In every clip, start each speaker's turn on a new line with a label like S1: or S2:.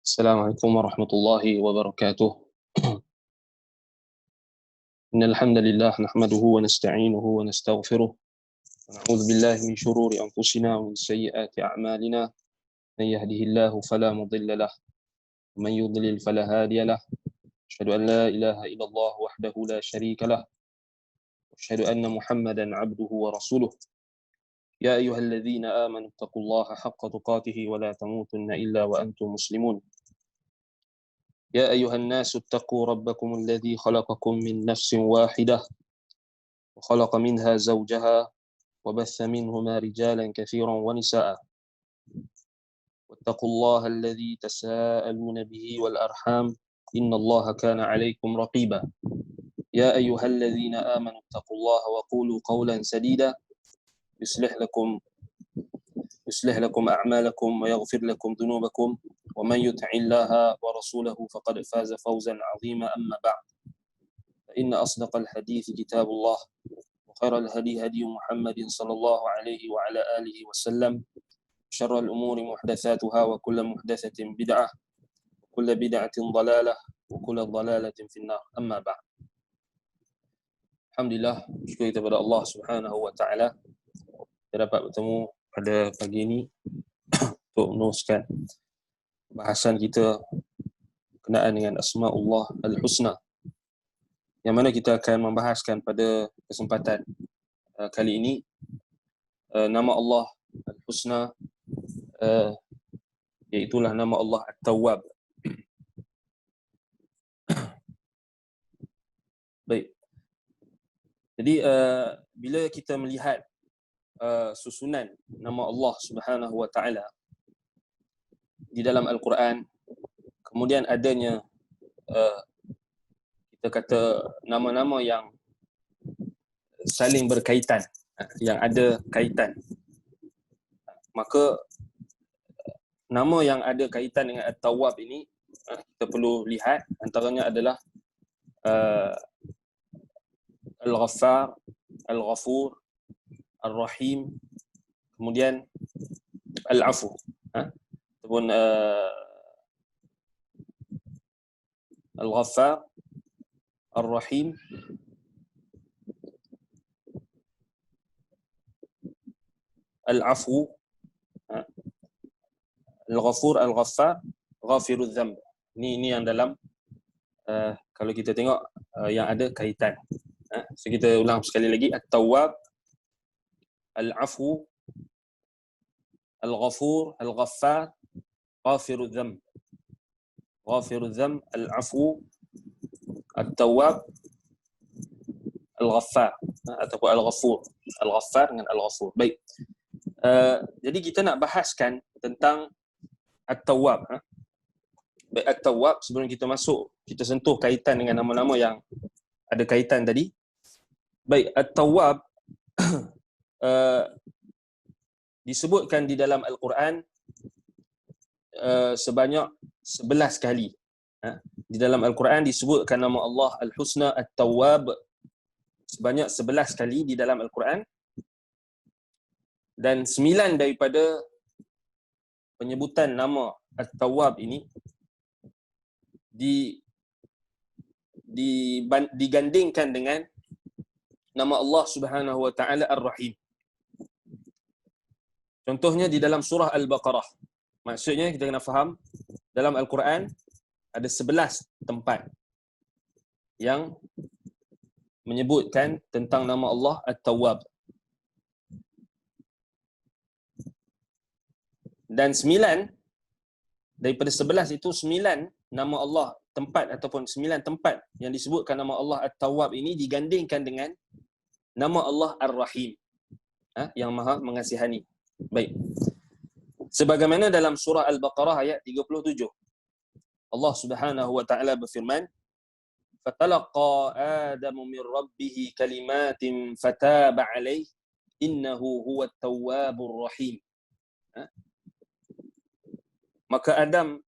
S1: السلام عليكم ورحمة الله وبركاته. إن الحمد لله نحمده ونستعينه ونستغفره ونعوذ بالله من شرور أنفسنا ومن سيئات أعمالنا. من يهده الله فلا مضل له ومن يضلل فلا هادي له. أشهد أن لا إله إلا الله وحده لا شريك له وأشهد أن محمدا عبده ورسوله. يا أيها الذين آمنوا اتقوا الله حق تقاته ولا تموتن إلا وأنتم مسلمون. يا أيها الناس اتقوا ربكم الذي خلقكم من نفس واحدة وخلق منها زوجها وبث منهما رجالا كثيرا ونساء واتقوا الله الذي تساءلون به والأرحام إن الله كان عليكم رقيبا. يا أيها الذين آمنوا اتقوا الله وقولوا قولا سديدا يصلح لكم أعمالكم ويغفر لكم ذنوبكم ومن يطع الله ورسوله فقد فاز فوزا عظيما. أما بعد فإن أصدق الحديث كتاب الله وخير الهدي هدي محمد صلى الله عليه وعلى آله وسلم. شر الأمور محدثاتها وكل محدثة بدعة وكل بدعة ضلالة وكل ضلالة في النار. أما بعد. Alhamdulillah, syukur kita kepada Allah Subhanahu wa taala kita dapat bertemu pada pagi ini untuk meneruskan bahasan kita berkenaan dengan Asma'ullah Al-Husna, yang mana kita akan membahaskan pada kesempatan kali ini nama Allah Al-Husna, iaitulah nama Allah At-Tawwab. Baik. Jadi bila kita melihat susunan nama Allah Subhanahu wa taala di dalam Al-Quran, kemudian adanya kita kata nama-nama yang saling berkaitan, yang ada kaitan, maka nama yang ada kaitan dengan At-Tawwab ini kita perlu lihat antaranya adalah Al-Ghaffar, Al-Ghafur, Ar-Rahim, kemudian Al-Afu, ataupun Al-Ghaffar, Ar-Rahim, Al-Afu, Al-Ghafur, Al-Ghaffar, Ghafirudz Dzamb. Ini yang dalam kalau kita tengok yang ada kaitan. So kita ulang sekali lagi: At-Tawwab, Al-Afu, Al-Ghafur, Al-Ghaffar, Ghafirudz Dzamb. Ghafirudz Dzamb, Al-Afu, At-Tawwab, Al-Ghaffar, ataupun Al-Ghafur. Al-Ghaffar dengan Al-Ghafur. Baik. Jadi kita nak bahaskan tentang At-Tawwab. Baik, At-Tawwab, sebelum kita masuk, kita sentuh kaitan dengan nama-nama yang ada kaitan tadi. Baik, At-Tawwab disebutkan di dalam Al-Quran sebanyak 11 kali. Di dalam Al-Quran disebutkan nama Allah Al-Husna At-Tawwab sebanyak 11 kali di dalam Al-Quran, dan 9 daripada penyebutan nama At-Tawwab ini digandingkan dengan nama Allah Subhanahu wa taala Ar-Rahim. Contohnya di dalam surah Al-Baqarah. Maksudnya kita kena faham, dalam Al-Quran ada 11 tempat yang menyebutkan tentang nama Allah At-Tawwab. Dan 9 daripada 11 itu, 9 nama Allah tempat ataupun 9 tempat yang disebutkan nama Allah At-Tawwab ini digandingkan dengan nama Allah Ar-Rahim, yang Maha Mengasihani. Baik. Sebagaimana dalam surah Al-Baqarah ayat 37, Allah Subhanahu wa taala berfirman, "Fatalaqa Adamu min rabbih kalimatin fataba alaihi innahu huwat tawwabur rahim." Maka Adam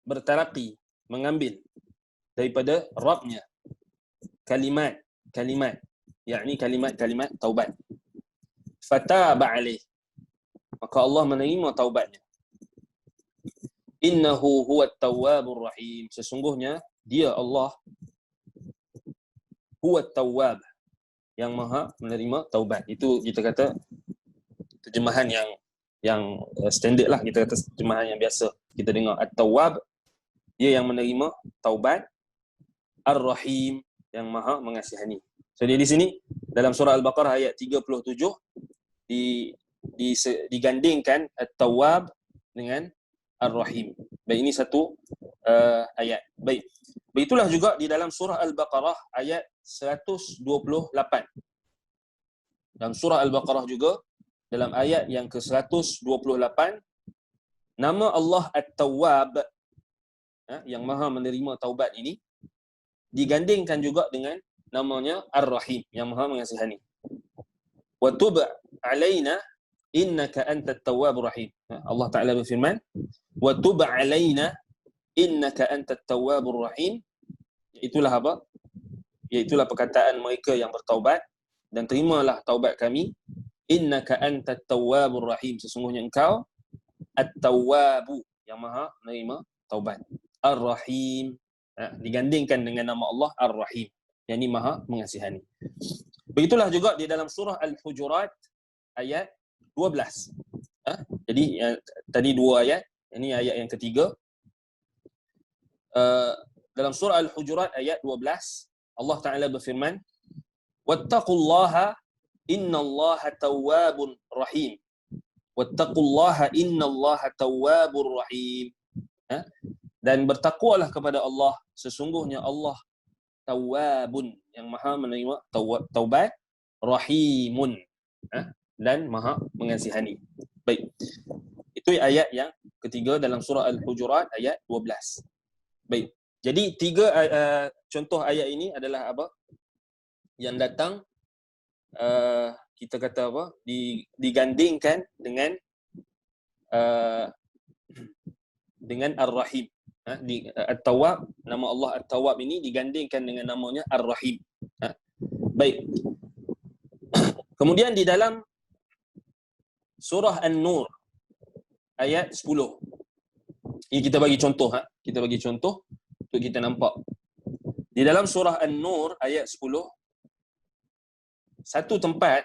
S1: bertaraqi, mengambil daripada Rabbnya kalimat, yakni kalimat taubat. Fataba alaih, maka Allah menerima taubatnya. Innahu huwat tawwabur rahim. Sesungguhnya dia Allah huwat tawwab, yang maha menerima taubat. Itu kita kata terjemahan yang standard lah, kita kata terjemahan yang biasa kita dengar. At-Tawwab, dia yang menerima taubat. Ar-Rahim, yang maha mengasihani. So dia di sini dalam surah Al-Baqarah ayat 37 digandingkan At-Tawwab dengan Ar-Rahim. Baik, ini satu ayat. Baik. Begitulah juga di dalam surah Al-Baqarah ayat 128. Dalam surah Al-Baqarah juga dalam ayat yang ke-128, nama Allah At-Tawwab, yang maha menerima taubat ini, digandingkan juga dengan namanya Ar-Rahim, yang maha mengasihani. Wa tub alaina innaka antat tawwabur rahim. Allah Taala berfirman, wa tub alaina innaka antat tawwabur rahim. Itulah apa? Iaitulah perkataan mereka yang bertaubat, dan terimalah taubat kami. Innaka antat tawwabur rahim. Sesungguhnya engkau at-tawwabu, yang maha menerima taubat. Ar-Rahim, digandingkan dengan nama Allah Ar-Rahim, yang ini maha mengasihani. Begitulah juga di dalam surah Al-Hujurat ayat 12. Jadi tadi dua ayat, ini ayat yang ketiga. Dalam surah Al-Hujurat ayat 12, Allah Ta'ala berfirman, wattaqullaha innallaha tawwabun rahim. Wattaqullaha innallaha tawwabur rahim. Dan bertakwalah kepada Allah, sesungguhnya Allah tawwabun, yang maha menerima taubat, rahimun, dan maha mengasihani. Baik. Itu ayat yang ketiga dalam surah Al-Hujurat ayat 12. Baik. Jadi tiga contoh ayat ini adalah apa? Yang datang kita kata apa? Digandingkan dengan Ar-Rahim. At-Tawwab, nama Allah At-Tawwab ini digandingkan dengan namanya Ar-Rahim. Baik. Kemudian di dalam surah An-Nur ayat 10. Ini kita bagi contoh, kita bagi contoh untuk kita nampak. Di dalam surah An-Nur ayat 10, satu tempat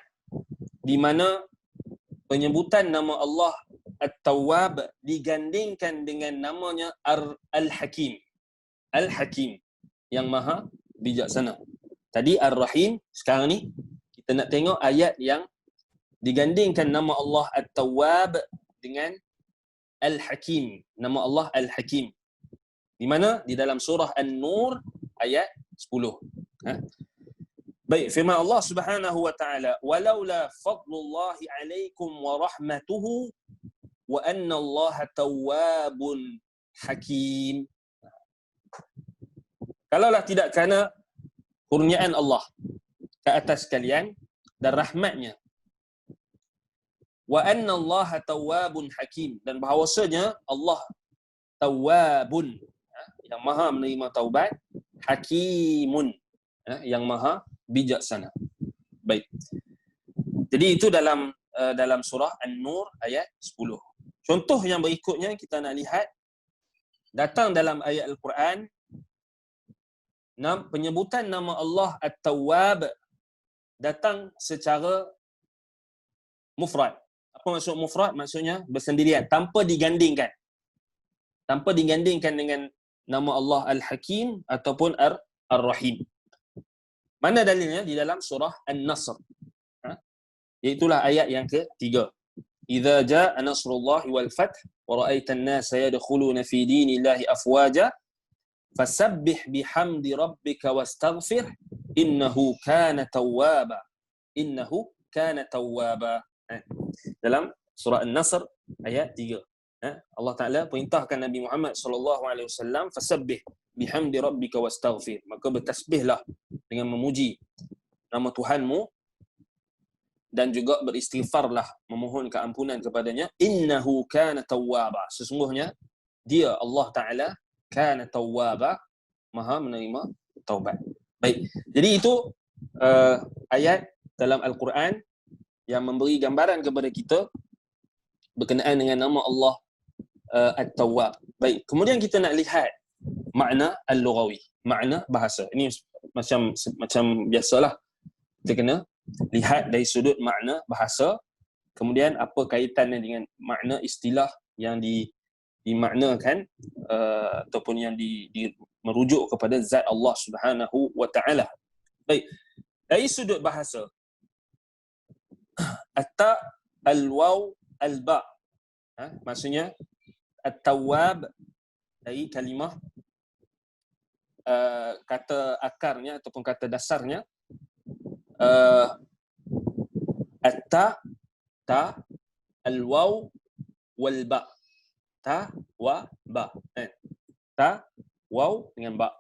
S1: di mana penyebutan nama Allah At-Tawwab digandingkan dengan namanya Al-Hakim. Al-Hakim, yang maha bijaksana. Tadi Ar-Rahim, sekarang ni kita nak tengok ayat yang digandingkan nama Allah At-Tawwab dengan Al-Hakim. Nama Allah Al-Hakim. Di mana? Di dalam surah An-Nur ayat 10. Baik, firman Allah Subhanahu wa taala, "Walaula fadlullahi 'alaikum wa rahmatuhu wa anna Allaha tawwabun hakim." Kalaulah tidak kerana kurniaan Allah ke atas kalian dan rahmatnya, wa anna Allaha tawwabun hakim, dan bahawasanya Allah tawwabun, yang maha menerima taubat, hakimun, yang maha bijaksana. Baik. Jadi itu dalam surah An-Nur ayat 10. Contoh yang berikutnya kita nak lihat datang dalam ayat Al-Quran, penyebutan nama Allah At-Tawwab datang secara mufrad. Apa maksud mufrad? Maksudnya bersendirian, tanpa digandingkan. Tanpa digandingkan dengan nama Allah Al-Hakim ataupun Ar-Rahim. Mana dalilnya? Di dalam surah An-Nasr. Iaitulah ayat yang ketiga. Idza jaa nasrullahi wal fath wa ra'aitan nasa yadkhuluna fi dinillahi afwaja fasabbih bihamdi rabbika wastaghfir innahu kana tawwaba. Innahu kana tawwaba. Dalam surah An-Nasr ayat 3. Allah Taala perintahkan Nabi Muhammad sallallahu alaihi wasallam, fasabbih bihamdi rabbika wastaghfir, maka bertasbihlah dengan memuji nama Tuhanmu dan juga beristighfarlah, memohon keampunan kepadanya. Innahu kana tawwaba, sesungguhnya dia Allah Taala kana tawwaba, maha menerima taubat. Baik. Jadi itu ayat dalam Al-Quran yang memberi gambaran kepada kita berkenaan dengan nama Allah At-Tawwab. Baik, kemudian kita nak lihat makna al-lughawi, makna bahasa. Ini macam biasalah, kita kena lihat dari sudut makna bahasa, kemudian apa kaitannya dengan makna istilah yang dimaknakan ataupun yang merujuk kepada zat Allah Subhanahu wa taala. Baik, dari sudut bahasa, at-ta, al-waw, al-ba, maksudnya at-tawwab dari kalimah kata akarnya ataupun kata dasarnya at-ta, ta, al-waw, wal-ba. Ta, wa, ba. Ta, waw dengan ba.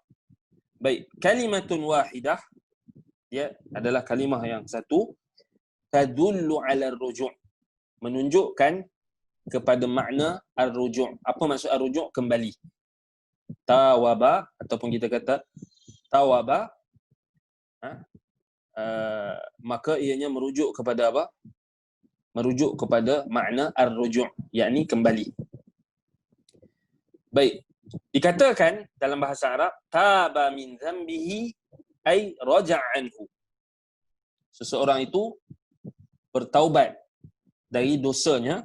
S1: Baik, kalimatun wahidah, dia adalah kalimah yang satu, tadullu ala ar-ruju', menunjukkan kepada makna ar-ruju'. Apa maksud ar-ruju'? Kembali. Tawaba, ataupun kita kata tawaba, maka ianya merujuk kepada apa? Merujuk kepada makna ar-ruju', yakni kembali. Baik, dikatakan dalam bahasa Arab, taba min dhanbihi ay raja'a anhu. Seseorang itu bertaubat dari dosanya,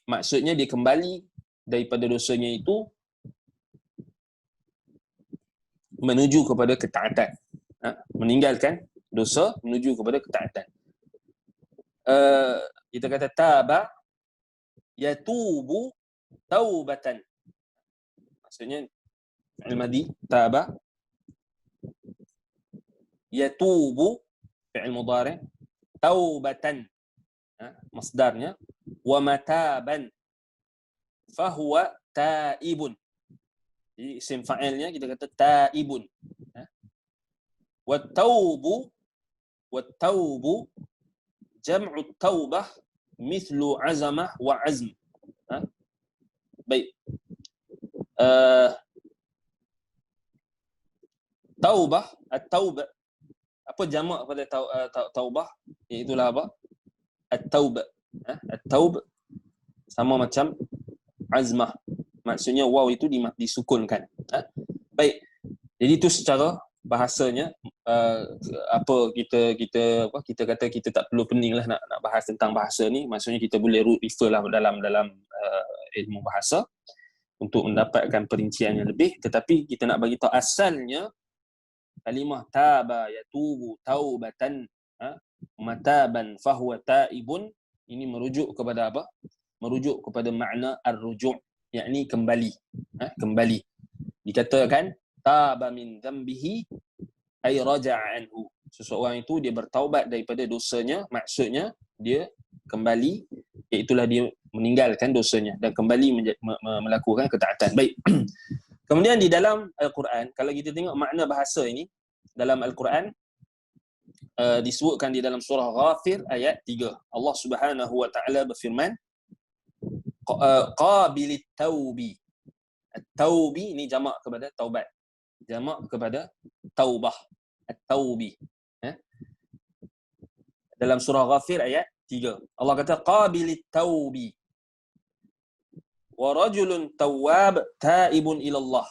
S1: maksudnya dia kembali daripada dosanya itu menuju kepada ketaatan. Meninggalkan dosa menuju kepada ketaatan. Kita kata taba yatubu taubatan. Maksudnya fi'il madhi, taba yatubu fi'il mudhari', taubatan masdarnya, wa mataban fahuwa taibun. Jadi isim fa'ilnya kita kata taibun. Wat-taubu jam'u taubah mithlu azamah wa azm. Baik. Taubah, at-taubah, apa jamak pada taubah? Iaitulah apa? At-taubah. At-taub sama macam azmah. Maksudnya waw itu disukunkan. Baik. Jadi itu secara bahasanya, apa kita kata kita tak perlu peninglah nak bahas tentang bahasa ni. Maksudnya kita boleh refer lah dalam ilmu bahasa untuk mendapatkan perincian yang lebih. Tetapi kita nak bagi tahu asalnya kalimah taba yatubu taubatan mataban fahuwa taibun, ini merujuk kepada apa? Merujuk kepada makna ar-ruju', yakni kembali. Kembali. Dikatakan taba min dhanbihi ay raja'a anhu. Seseorang itu dia bertaubat daripada dosanya, maksudnya dia kembali, iaitulah dia meninggalkan dosanya dan kembali melakukan ketaatan. Baik. Kemudian di dalam Al-Quran, kalau kita tengok makna bahasa ini dalam Al-Quran, disebutkan di dalam surah Ghafir ayat 3. Allah Subhanahu wa taala berfirman, qabilit taubi. At-taubi ni jamak kepada taubat. Jamak kepada taubah. At-taubi. Dalam surah Ghafir ayat 3. Allah kata qabilit taubi. Wa rajulun tawwab taibun ila Allah.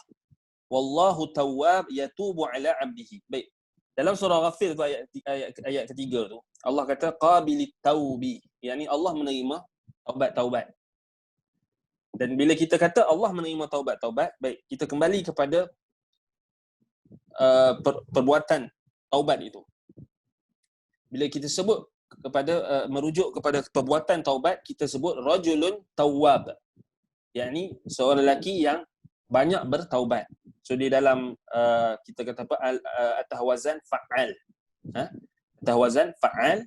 S1: Wallahu tawwab yatubu ala 'abdihi. Baik. Dalam surah Ghafir tu ayat ketiga tu, Allah kata qabilit taubi, yakni Allah menerima taubat-taubat. Dan bila kita kata Allah menerima taubat-taubat, baik, kita kembali kepada perbuatan taubat itu. Bila kita sebut kepada merujuk kepada perbuatan taubat, kita sebut rajulun tawwab, yakni seorang lelaki yang banyak bertaubat. So di dalam kita kata apa, atas wazan fa'al. Atas wazan fa'al.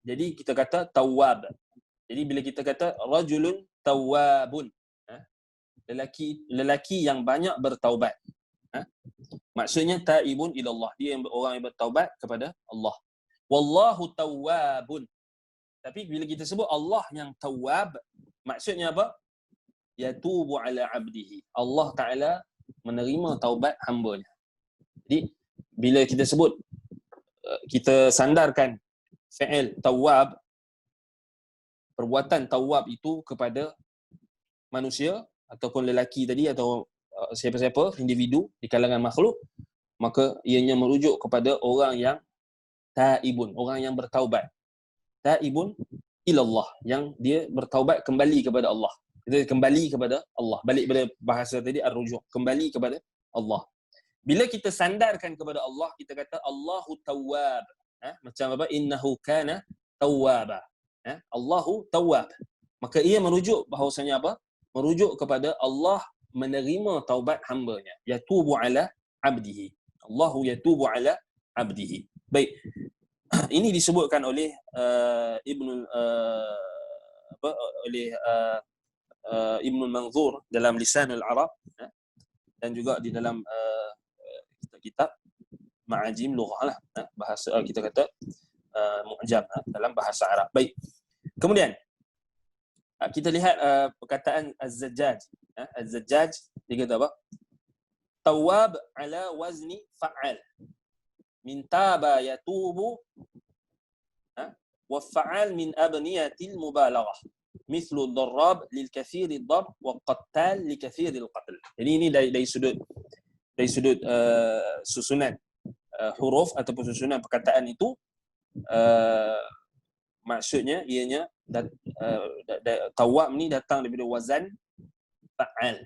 S1: Jadi kita kata tawwab. Jadi bila kita kata rajulun tawwabun, lelaki yang banyak bertaubat. Maksudnya taibun ila Allah, dia orang yang bertaubat kepada Allah. Wallahu tawwabun. Tapi bila kita sebut Allah yang tawwab, maksudnya apa? Yatubu ala abdihi. Allah Ta'ala menerima taubat hamba-Nya. Jadi bila kita sebut, kita sandarkan fi'il tawwab perbuatan tawab itu kepada manusia ataupun lelaki tadi atau siapa-siapa individu di kalangan makhluk, maka ianya merujuk kepada orang yang taibun, orang yang bertaubat. Taibun ilallah, yang dia bertaubat kembali kepada Allah. Dia kembali kepada Allah. Balik pada bahasa tadi ar-rujuk, kembali kepada Allah. Bila kita sandarkan kepada Allah, kita kata Allahu tawwab. Macam apa? Innahu kana tawwaba. Allahu tawwab. Maka ia merujuk bahawasanya apa? Merujuk kepada Allah menerima taubat hamba-Nya. Yatubu ala abdihi. Allahu yatubu ala abdihi. Baik. Ini disebutkan oleh Ibnul Manzur dalam Lisanul Arab, dan juga di dalam kitab Ma'ajim Lughah lah, bahasa kita kata mu'jam dalam bahasa Arab. Baik. Kemudian kita lihat perkataan Az-Zajjaj. Az-Zajjaj dia kata apa? Tawwab ala wazni fa'al. Min taba yatubu wa fa'al min abniyatil mubalaghah. Mithlu darrab lil kathiri darb wa qattal li kathiri al-qatl. Jadi ini dari sudut susunan huruf ataupun susunan perkataan itu, maksudnya ianya tawab ni datang daripada wazan fa'al.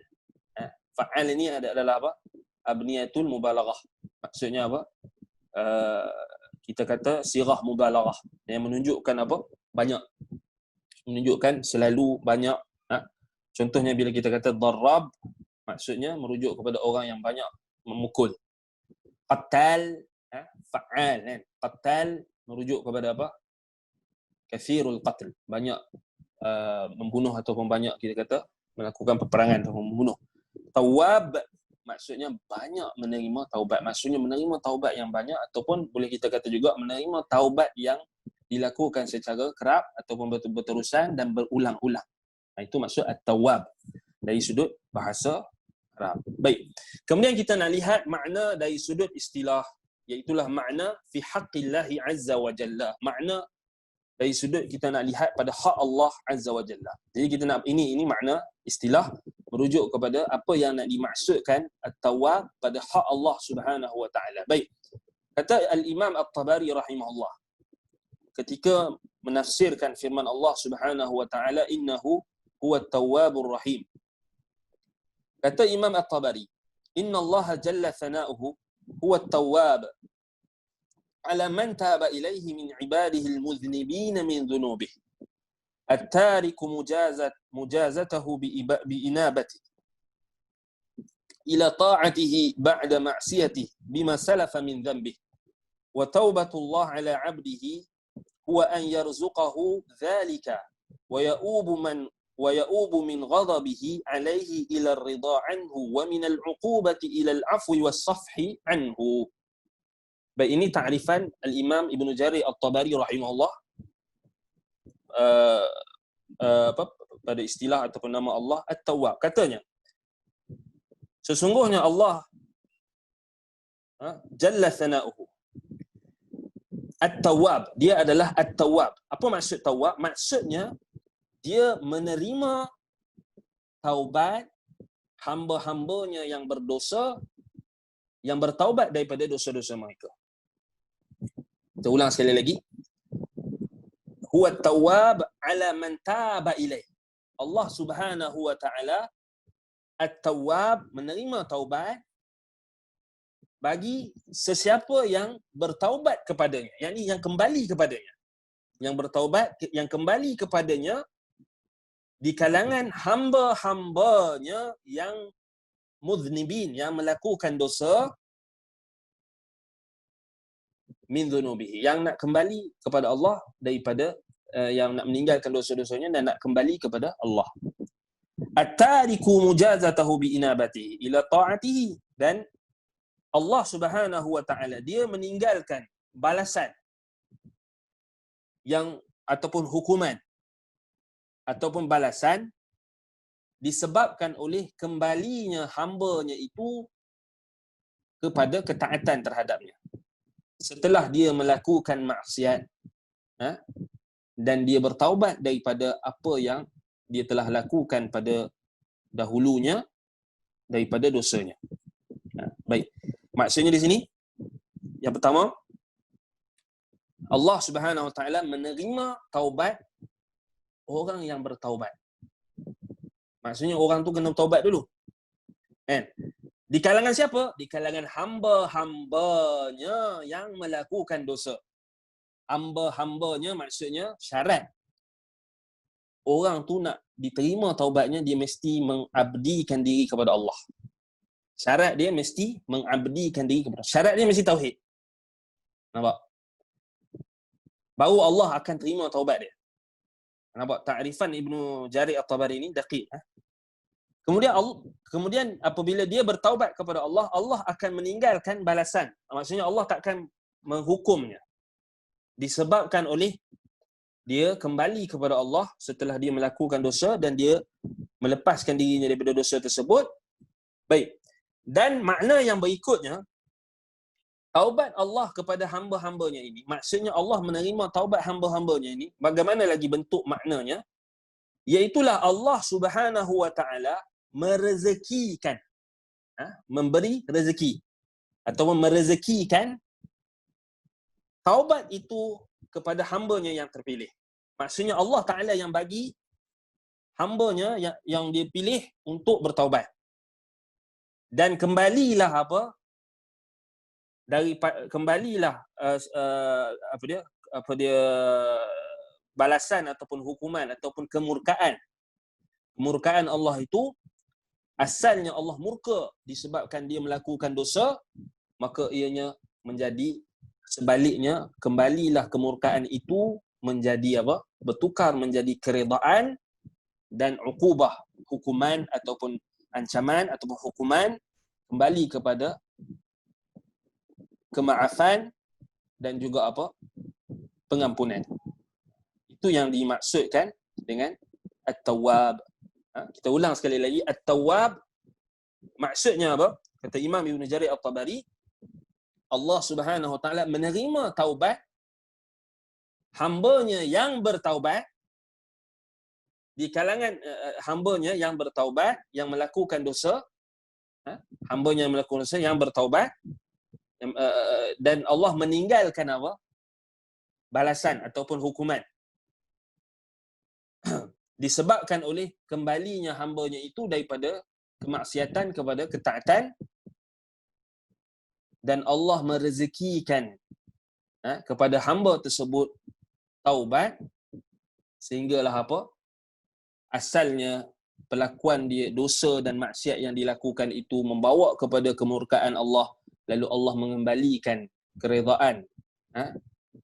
S1: Fa'al ini adalah apa? Abniyatul mubalaghah. Maksudnya apa? Kita kata sirah mubalaghah, yang menunjukkan apa? Banyak. Menunjukkan selalu banyak. Contohnya bila kita kata darrab, maksudnya merujuk kepada orang yang banyak memukul. Qattal, fa'al kan. Qattal merujuk kepada apa? Kathirul qatl, banyak membunuh ataupun banyak kita kata melakukan peperangan ataupun membunuh. Tawwab maksudnya banyak menerima taubat. Maksudnya menerima taubat yang banyak, ataupun boleh kita kata juga menerima taubat yang dilakukan secara kerap ataupun berterusan dan berulang-ulang. Itu maksud at-tawwab dari sudut bahasa Arab. Baik. Kemudian kita nak lihat makna dari sudut istilah, iaitulah makna fi haqqillahi azza wa jalla. Makna dari sudut kita nak lihat pada hak Allah azza wa jalla. Jadi kita nak ini makna istilah merujuk kepada apa yang nak dimaksudkan at-tawwab pada hak Allah Subhanahu wa taala. Baik. Kata al-Imam At-Tabari rahimahullah ketika menafsirkan firman Allah Subhanahu wa taala, innahu huwat tawwabur rahim. Kata Imam At-Tabari, inna Allah jalla thana'uhu huwat tawwab ala man taba ilayhi min ibadihi al-mudhnibin min dhunubihi at-tarik mujazatahu bi inabati ila ta'atihi ba'da ma'siyatihi bima salafa min dhanbihi wa taubatullah ala 'abdihi huwa an yarzuqahu dhalika wa ya'ubu min ghadabihi alayhi ila ar-ridha anhu wa min al-'uqubati ila al-'afwi was-safhi anhu. Baik, ini ta'rifan al-Imam Ibn Jarir At-Tabari rahimahullah pada istilah ataupun nama Allah At-Tawwab. Katanya, sesungguhnya Allah jalla thana'uhu At-Tawwab, dia adalah At-Tawwab. Apa maksud Tawwab? Maksudnya dia menerima taubat hamba-hambanya yang berdosa, yang bertaubat daripada dosa-dosa mereka. Kita ulang sekali lagi. Huwa at-Tawwab ala man taba ilaih. Allah Subhanahu wa taala At-Tawwab, menerima taubat bagi sesiapa yang bertaubat kepadanya, yakni yang kembali kepadanya. Yang bertaubat, yang kembali kepadanya di kalangan hamba-hambanya yang mudhnibin, yang melakukan dosa, min dhunubihi, yang nak kembali kepada Allah daripada yang nak meninggalkan dosa-dosanya dan nak kembali kepada Allah. At-tariku mujazatahu bi inabatihi ila ta'atihi, dan Allah Subhanahu wa taala dia meninggalkan balasan yang ataupun hukuman ataupun balasan disebabkan oleh kembalinya hamba-Nya itu kepada ketaatan terhadapnya. Setelah dia melakukan maksiat, dan dia bertaubat daripada apa yang dia telah lakukan pada dahulunya daripada dosanya. Baik. Maksudnya di sini yang pertama, Allah Subhanahu Wa Taala menerima taubat orang yang bertaubat. Maksudnya orang tu kena bertaubat dulu. Kan? Di kalangan siapa? Di kalangan hamba-hambanya yang melakukan dosa. Hamba-hambanya maksudnya syarat orang tu nak diterima taubatnya, dia mesti mengabdikan diri kepada Allah. Syarat dia mesti mengabdikan diri kepada Allah. Syarat dia mesti tauhid. Nampak? Baru Allah akan terima taubat dia. Nampak? Ta'rifan Ibnu Jarir At-Tabari ni daqiq. Kemudian apabila dia bertaubat kepada Allah, Allah akan meninggalkan balasan. Maksudnya Allah takkan menghukumnya. Disebabkan oleh dia kembali kepada Allah setelah dia melakukan dosa dan dia melepaskan dirinya daripada dosa tersebut. Baik. Dan makna yang berikutnya, taubat Allah kepada hamba-hambanya ini, maksudnya Allah menerima taubat hamba-hambanya ini, bagaimana lagi bentuk maknanya? Iaitulah Allah Subhanahu Wa Taala merezekikan, memberi rezeki ataupun merezekikan taubat itu kepada hambanya yang terpilih. Maksudnya Allah Ta'ala yang bagi hambanya yang dia pilih untuk bertaubat. Dan kembalilah balasan ataupun hukuman ataupun kemurkaan Allah itu, asalnya Allah murka disebabkan dia melakukan dosa, maka ianya menjadi sebaliknya, kembalilah kemurkaan itu menjadi bertukar menjadi keredaan dan uqubah, hukuman ataupun ancaman ataupun hukuman kembali kepada kemaafan dan juga pengampunan. Itu yang dimaksudkan dengan At-Tawwab. Kita ulang sekali lagi, At-Tawwab maksudnya apa? Kata Imam Ibn Jarir At-Tabari, Allah Subhanahu Wa Taala menerima taubat hambanya yang bertaubat, di kalangan hambanya yang bertaubat, yang melakukan dosa, hambanya yang melakukan dosa, yang bertaubat, dan Allah meninggalkan balasan ataupun hukuman disebabkan oleh kembalinya hambanya itu daripada kemaksiatan kepada ketaatan, dan Allah merezekikan kepada hamba tersebut taubat, sehinggalah asalnya pelakuan dia, dosa dan maksiat yang dilakukan itu membawa kepada kemurkaan Allah, lalu Allah mengembalikan keredaan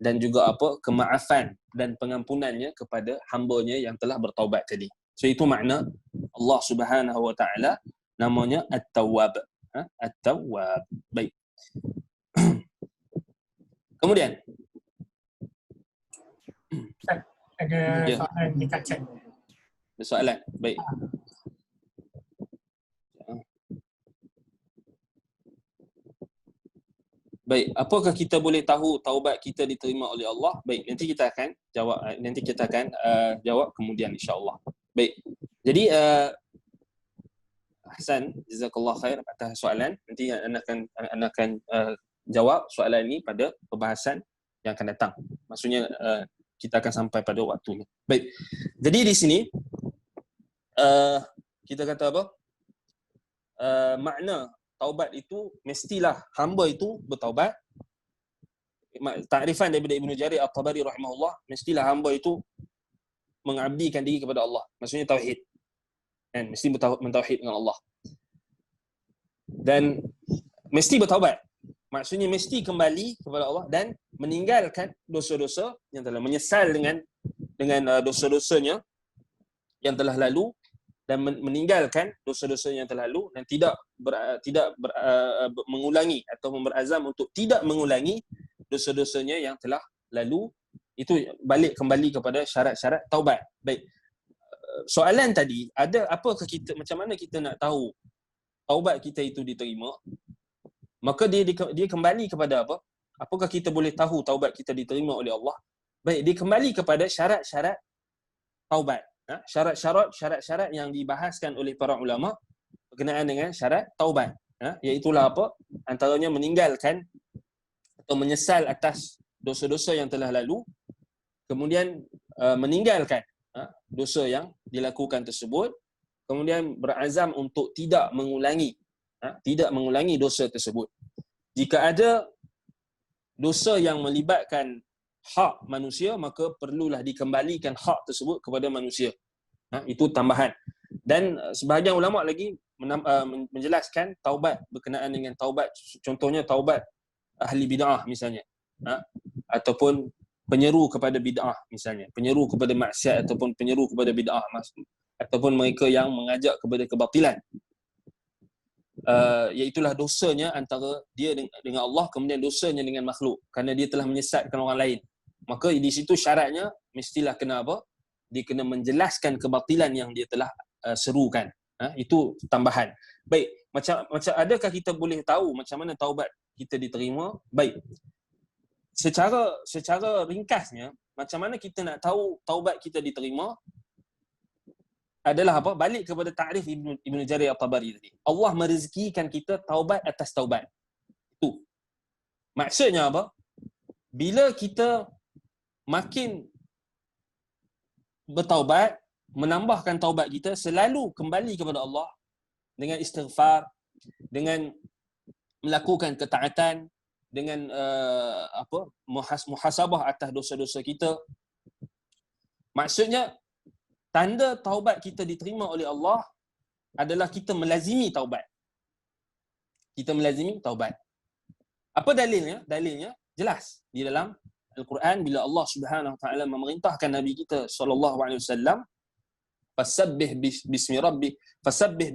S1: dan juga kemaafan dan pengampunannya kepada hambanya yang telah bertaubat tadi. So itu makna Allah Subhanahu Wa Taala namanya At-Tawwab. At-Tawwab. Baik. Kemudian
S2: ada soalan dekat chat.
S1: Ada soalan? Baik. Baik, apakah kita boleh tahu taubat kita diterima oleh Allah? Baik, nanti kita akan jawab kemudian insya-Allah. Baik. Jadi Hasan, jazakallah khair atas soalan. Nanti anda akan jawab soalan ini pada perbahasan yang akan datang. Maksudnya kita akan sampai pada waktunya. Baik. Jadi di sini kita kata makna taubat itu mestilah hamba itu bertaubat. Takrifan daripada Ibnu Jarir At-Tabari rahimahullah, mestilah hamba itu mengabdikan diri kepada Allah. Maksudnya tauhid. Kan, mesti mentauhid dengan Allah. Dan mesti bertaubat. Maksudnya mesti kembali kepada Allah dan meninggalkan dosa-dosa yang telah, menyesal dengan dosa-dosanya yang telah lalu, dan meninggalkan dosa-dosa yang telah lalu, dan tidak mengulangi atau berazam untuk tidak mengulangi dosa-dosanya yang telah lalu. Itu balik kembali kepada syarat-syarat taubat. Baik. Soalan tadi, apakah kita, macam mana kita nak tahu taubat kita itu diterima? Maka dia kembali kepada apakah kita boleh tahu taubat kita diterima oleh Allah? Baik, dia kembali kepada syarat-syarat taubat. Syarat-syarat yang dibahaskan oleh para ulama berkenaan dengan syarat taubat. Iaitulah apa? Antaranya meninggalkan atau menyesal atas dosa-dosa yang telah lalu, kemudian meninggalkan dosa yang dilakukan tersebut, kemudian berazam untuk tidak mengulangi dosa tersebut. Jika ada dosa yang melibatkan hak manusia, maka perlulah dikembalikan hak tersebut kepada manusia. Itu tambahan. Dan sebahagian ulama lagi menjelaskan taubat berkenaan dengan taubat, contohnya taubat ahli bid'ah misalnya, ataupun penyeru kepada bid'ah misalnya, penyeru kepada maksiat ataupun penyeru kepada bid'ah, ataupun mereka yang mengajak kepada kebatilan. Iaitulah dosanya antara dia dengan Allah, kemudian dosanya dengan makhluk, kerana dia telah menyesatkan orang lain. Maka di situ syaratnya mestilah kena apa? Dia kena menjelaskan kebatilan yang dia telah serukan. Itu tambahan. Baik, macam adakah kita boleh tahu macam mana taubat kita diterima? Baik. Secara ringkasnya, macam mana kita nak tahu taubat kita diterima? Adalah apa? Balik kepada ta'rif Ibn Jarir At-Tabari tadi. Allah merezekikan kita taubat atas taubat. Itu. Maksudnya apa? Bila kita makin bertaubat, menambahkan taubat kita, selalu kembali kepada Allah dengan istighfar, dengan melakukan ketaatan, dengan muhasabah atas dosa-dosa kita. Maksudnya tanda taubat kita diterima oleh Allah adalah kita melazimi taubat. Kita melazimi taubat. Apa dalilnya? Dalilnya jelas di dalam Al-Quran, bila Allah Subhanahu wa taala memerintahkan Nabi kita sallallahu alaihi wasallam, fasabbih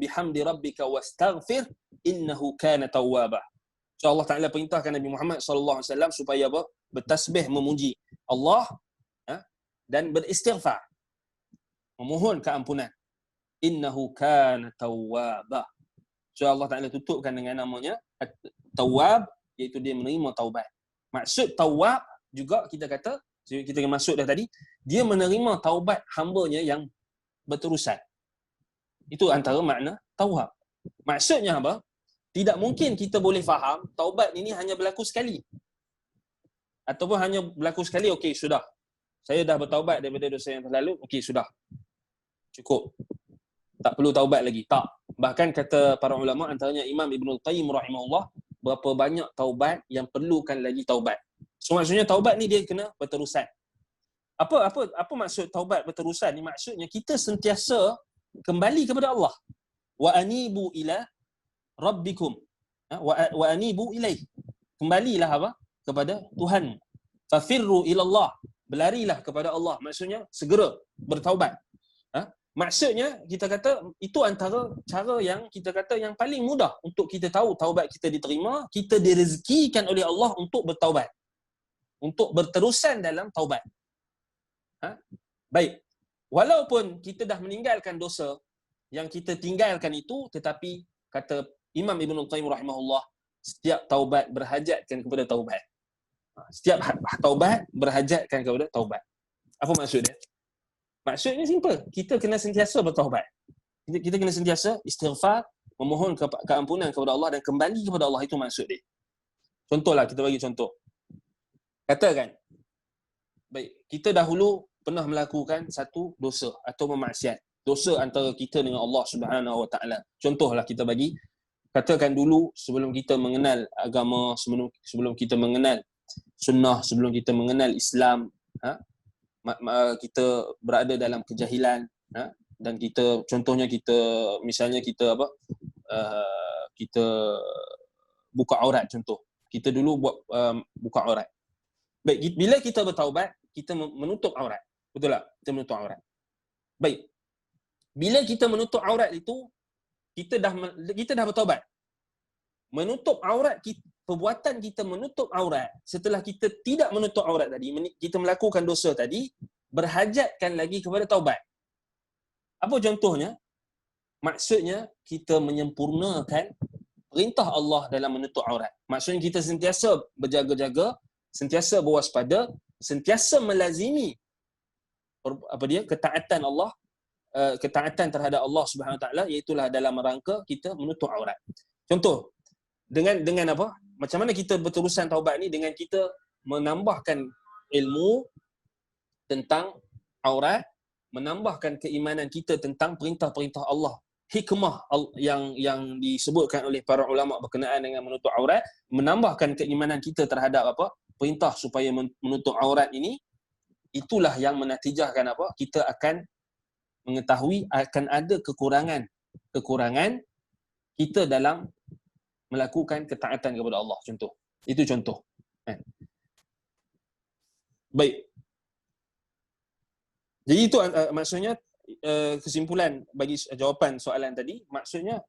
S1: bihamdi rabbika wastaghfir innahu kana tawwaba. So Allah Taala perintahkan Nabi Muhammad sallallahu alaihi wasallam supaya apa? Bertasbih, memuji Allah dan beristighfar, memohon keampunan. Innahu kana tawwaba. So Allah Taala tutupkan dengan namanya Tawwab, iaitu dia menerima taubat. Maksud tawwab juga kita kata, kita masuk dah tadi, dia menerima taubat hamba-Nya yang berterusan. Itu antara makna tawwab. Maksudnya apa? Tidak mungkin kita boleh faham taubat ini hanya berlaku sekali. Ataupun hanya berlaku sekali, okey sudah. Saya dah bertaubat daripada dosa yang terlalu, okey sudah. Cukup. Tak perlu taubat lagi. Tak. Bahkan kata para ulama, antaranya Imam Ibn Al-Qayyim rahimahullah, berapa banyak taubat yang perlukan lagi taubat. So maksudnya taubat ni dia kena berterusan. Apa maksud taubat berterusan ni? Maksudnya kita sentiasa kembali kepada Allah. Wa anibu ila rabbikum. Wa anibu ilaih. Kembalilah apa? Kepada Tuhan. Fafirru ila Allah. Berlarilah kepada Allah. Maksudnya segera bertaubat. Maksudnya kita kata itu antara cara yang kita kata yang paling mudah untuk kita tahu taubat kita diterima. Kita direzekikan oleh Allah untuk bertaubat, untuk berterusan dalam taubat. Baik, walaupun kita dah meninggalkan dosa yang kita tinggalkan itu, tetapi kata Imam Ibn Al-Qayyim rahimahullah, setiap taubat berhajatkan kepada taubat. Setiap taubat berhajatkan kepada taubat. Apa maksud dia? Maksudnya simple. Kita kena sentiasa bertaubat. Kita kena sentiasa istighfar, memohon keampunan kepada Allah dan kembali kepada Allah. Itu maksud dia. Contohlah, kita bagi contoh. Katakan, baik, kita dahulu pernah melakukan satu dosa atau memaksiat. Dosa antara kita dengan Allah Subhanahu wa taala. Contohlah kita bagi, katakan dulu sebelum kita mengenal agama, sebelum kita mengenal sunnah, sebelum kita mengenal Islam, kita berada dalam kejahilan, dan kita, contohnya kita, misalnya kita kita buka aurat, contoh. Kita dulu buat buka aurat. Baik, bila kita bertaubat, kita menutup aurat. Betul tak? Kita menutup aurat. Baik. Bila kita menutup aurat itu, kita dah bertaubat. Menutup aurat, perbuatan kita menutup aurat setelah kita tidak menutup aurat tadi, kita melakukan dosa tadi, berhajatkan lagi kepada taubat. Apa contohnya? Maksudnya kita menyempurnakan perintah Allah dalam menutup aurat. Maksudnya kita sentiasa berjaga-jaga, sentiasa berwaspada, sentiasa melazimi ketaatan Allah, ketaatan terhadap Allah Subhanahu Wa Taala, iaitu dalam rangka kita menutup aurat. Contoh, dengan apa? Macam mana kita berterusan taubat ni? Dengan kita menambahkan ilmu tentang aurat, menambahkan keimanan kita tentang perintah-perintah Allah, hikmah yang disebutkan oleh para ulama berkenaan dengan menutup aurat, menambahkan keimanan kita terhadap perintah supaya menutup aurat ini. Itulah yang menatijahkan kita akan mengetahui akan ada kekurangan kita dalam melakukan ketaatan kepada Allah. Contoh. Itu contoh. Baik. Jadi itu maksudnya kesimpulan bagi jawapan soalan tadi. Maksudnya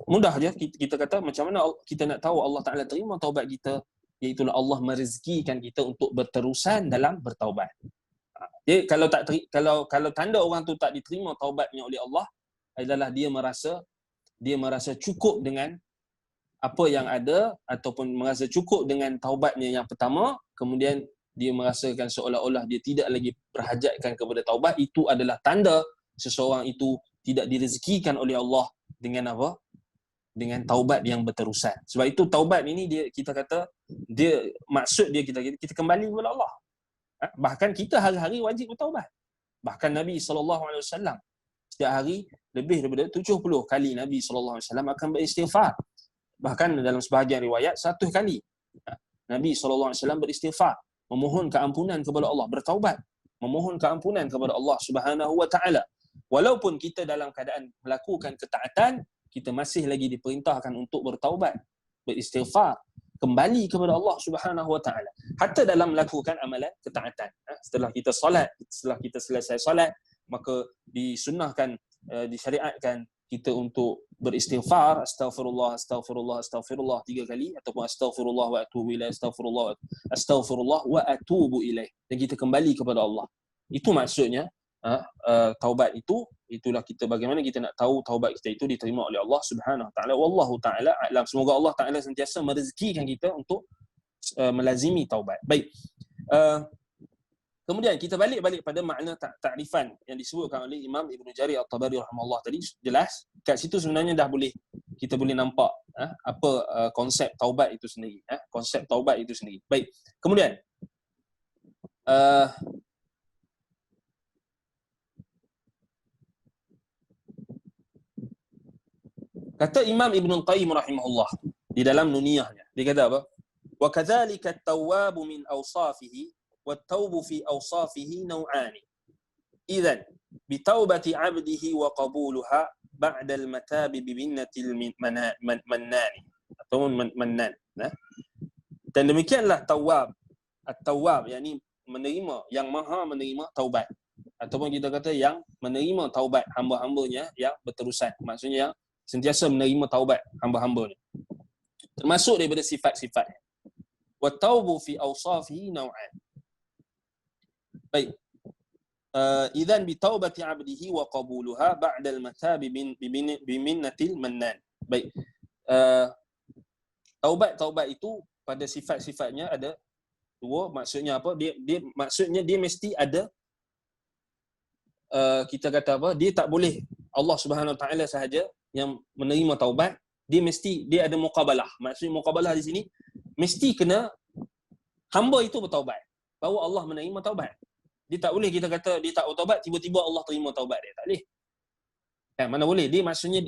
S1: mudah je kita kata macam mana kita nak tahu Allah Ta'ala terima taubat kita, iaitulah Allah merezekikan kita untuk berterusan dalam bertaubat. Jadi kalau tanda orang tu tak diterima taubatnya oleh Allah adalah dia merasa cukup dengan apa yang ada, ataupun merasa cukup dengan taubatnya yang pertama, kemudian dia merasakan seolah-olah dia tidak lagi berhajatkan kepada taubat. Itu adalah tanda seseorang itu tidak direzekikan oleh Allah dengan dengan taubat yang berterusan. Sebab itu taubat ini kita kata maksud dia kita kembali kepada Allah. Bahkan kita hari-hari wajib bertaubat. Bahkan Nabi SAW setiap hari lebih daripada 70 kali Nabi SAW akan beristighfar. Bahkan dalam sebahagian riwayat 100 kali Nabi SAW beristighfar, memohon keampunan kepada Allah, bertaubat, memohon keampunan kepada Allah Subhanahu Wa Taala. Walaupun kita dalam keadaan melakukan ketaatan, kita masih lagi diperintahkan untuk bertaubat, beristighfar, kembali kepada Allah Subhanahu Wa Taala. Hatta dalam melakukan amalan ketaatan. Setelah kita solat, setelah kita selesai solat, maka disunnahkan, disyariatkan kita untuk beristighfar, astaghfirullah 3 kali, ataupun astaghfirullah wa atubu ilaih, astaghfirullah wa atubu ilaih, dan kita kembali kepada Allah. Itu maksudnya taubat itulah kita, bagaimana kita nak tahu taubat kita itu diterima oleh Allah Subhanahu Wa Taala. Wallahu taala a'lam. Semoga Allah Taala sentiasa merezekikan kita untuk melazimi taubat. Baik. Kemudian kita balik pada makna takrifan yang disebutkan oleh Imam Ibn Jarir At-Tabari rahimahullah tadi. Jelas kat situ sebenarnya kita boleh nampak apa konsep taubat itu sendiri, konsep taubat itu sendiri. Baik. Kemudian kata Imam Ibn Qayyim rahimahullah di dalam Nuniyahnya, dia kata apa? Wa kadzalika at-tawwabu min awsafihi wat-tawbu fi awsafihi naw'ani. Idzan bi taubati 'abdihi wa qabuluha ba'da al-matabi bi minnatil mannani atau mannan. Dan demikianlah tawwab. At-tawwab yakni menerima, yang maha menerima taubat, ataupun kita kata yang menerima taubat hamba-hambanya yang berterusan. Maksudnya yang sentiasa menerima taubat hamba-hambanya, termasuk daripada sifat-sifatnya. Wa taubu fi awsafihi naw'an. Baik. Idzan bi taubati 'abdihi wa qabuluha ba'da al-matabi bi minnatil mannan. Baik. Taubat itu pada sifat-sifatnya ada dua. Maksudnya apa? Maksudnya dia mesti ada, kita kata apa? Dia tak boleh Allah Subhanahu Wa Taala sahaja yang menerima taubat, dia ada muqabalah. Maksudnya muqabalah di sini mesti kena hamba itu bertaubat baru Allah menerima taubat. Dia tak boleh kita kata dia tak bertaubat tiba-tiba Allah terima taubat dia. Tak boleh. Mana boleh? Dia maksudnya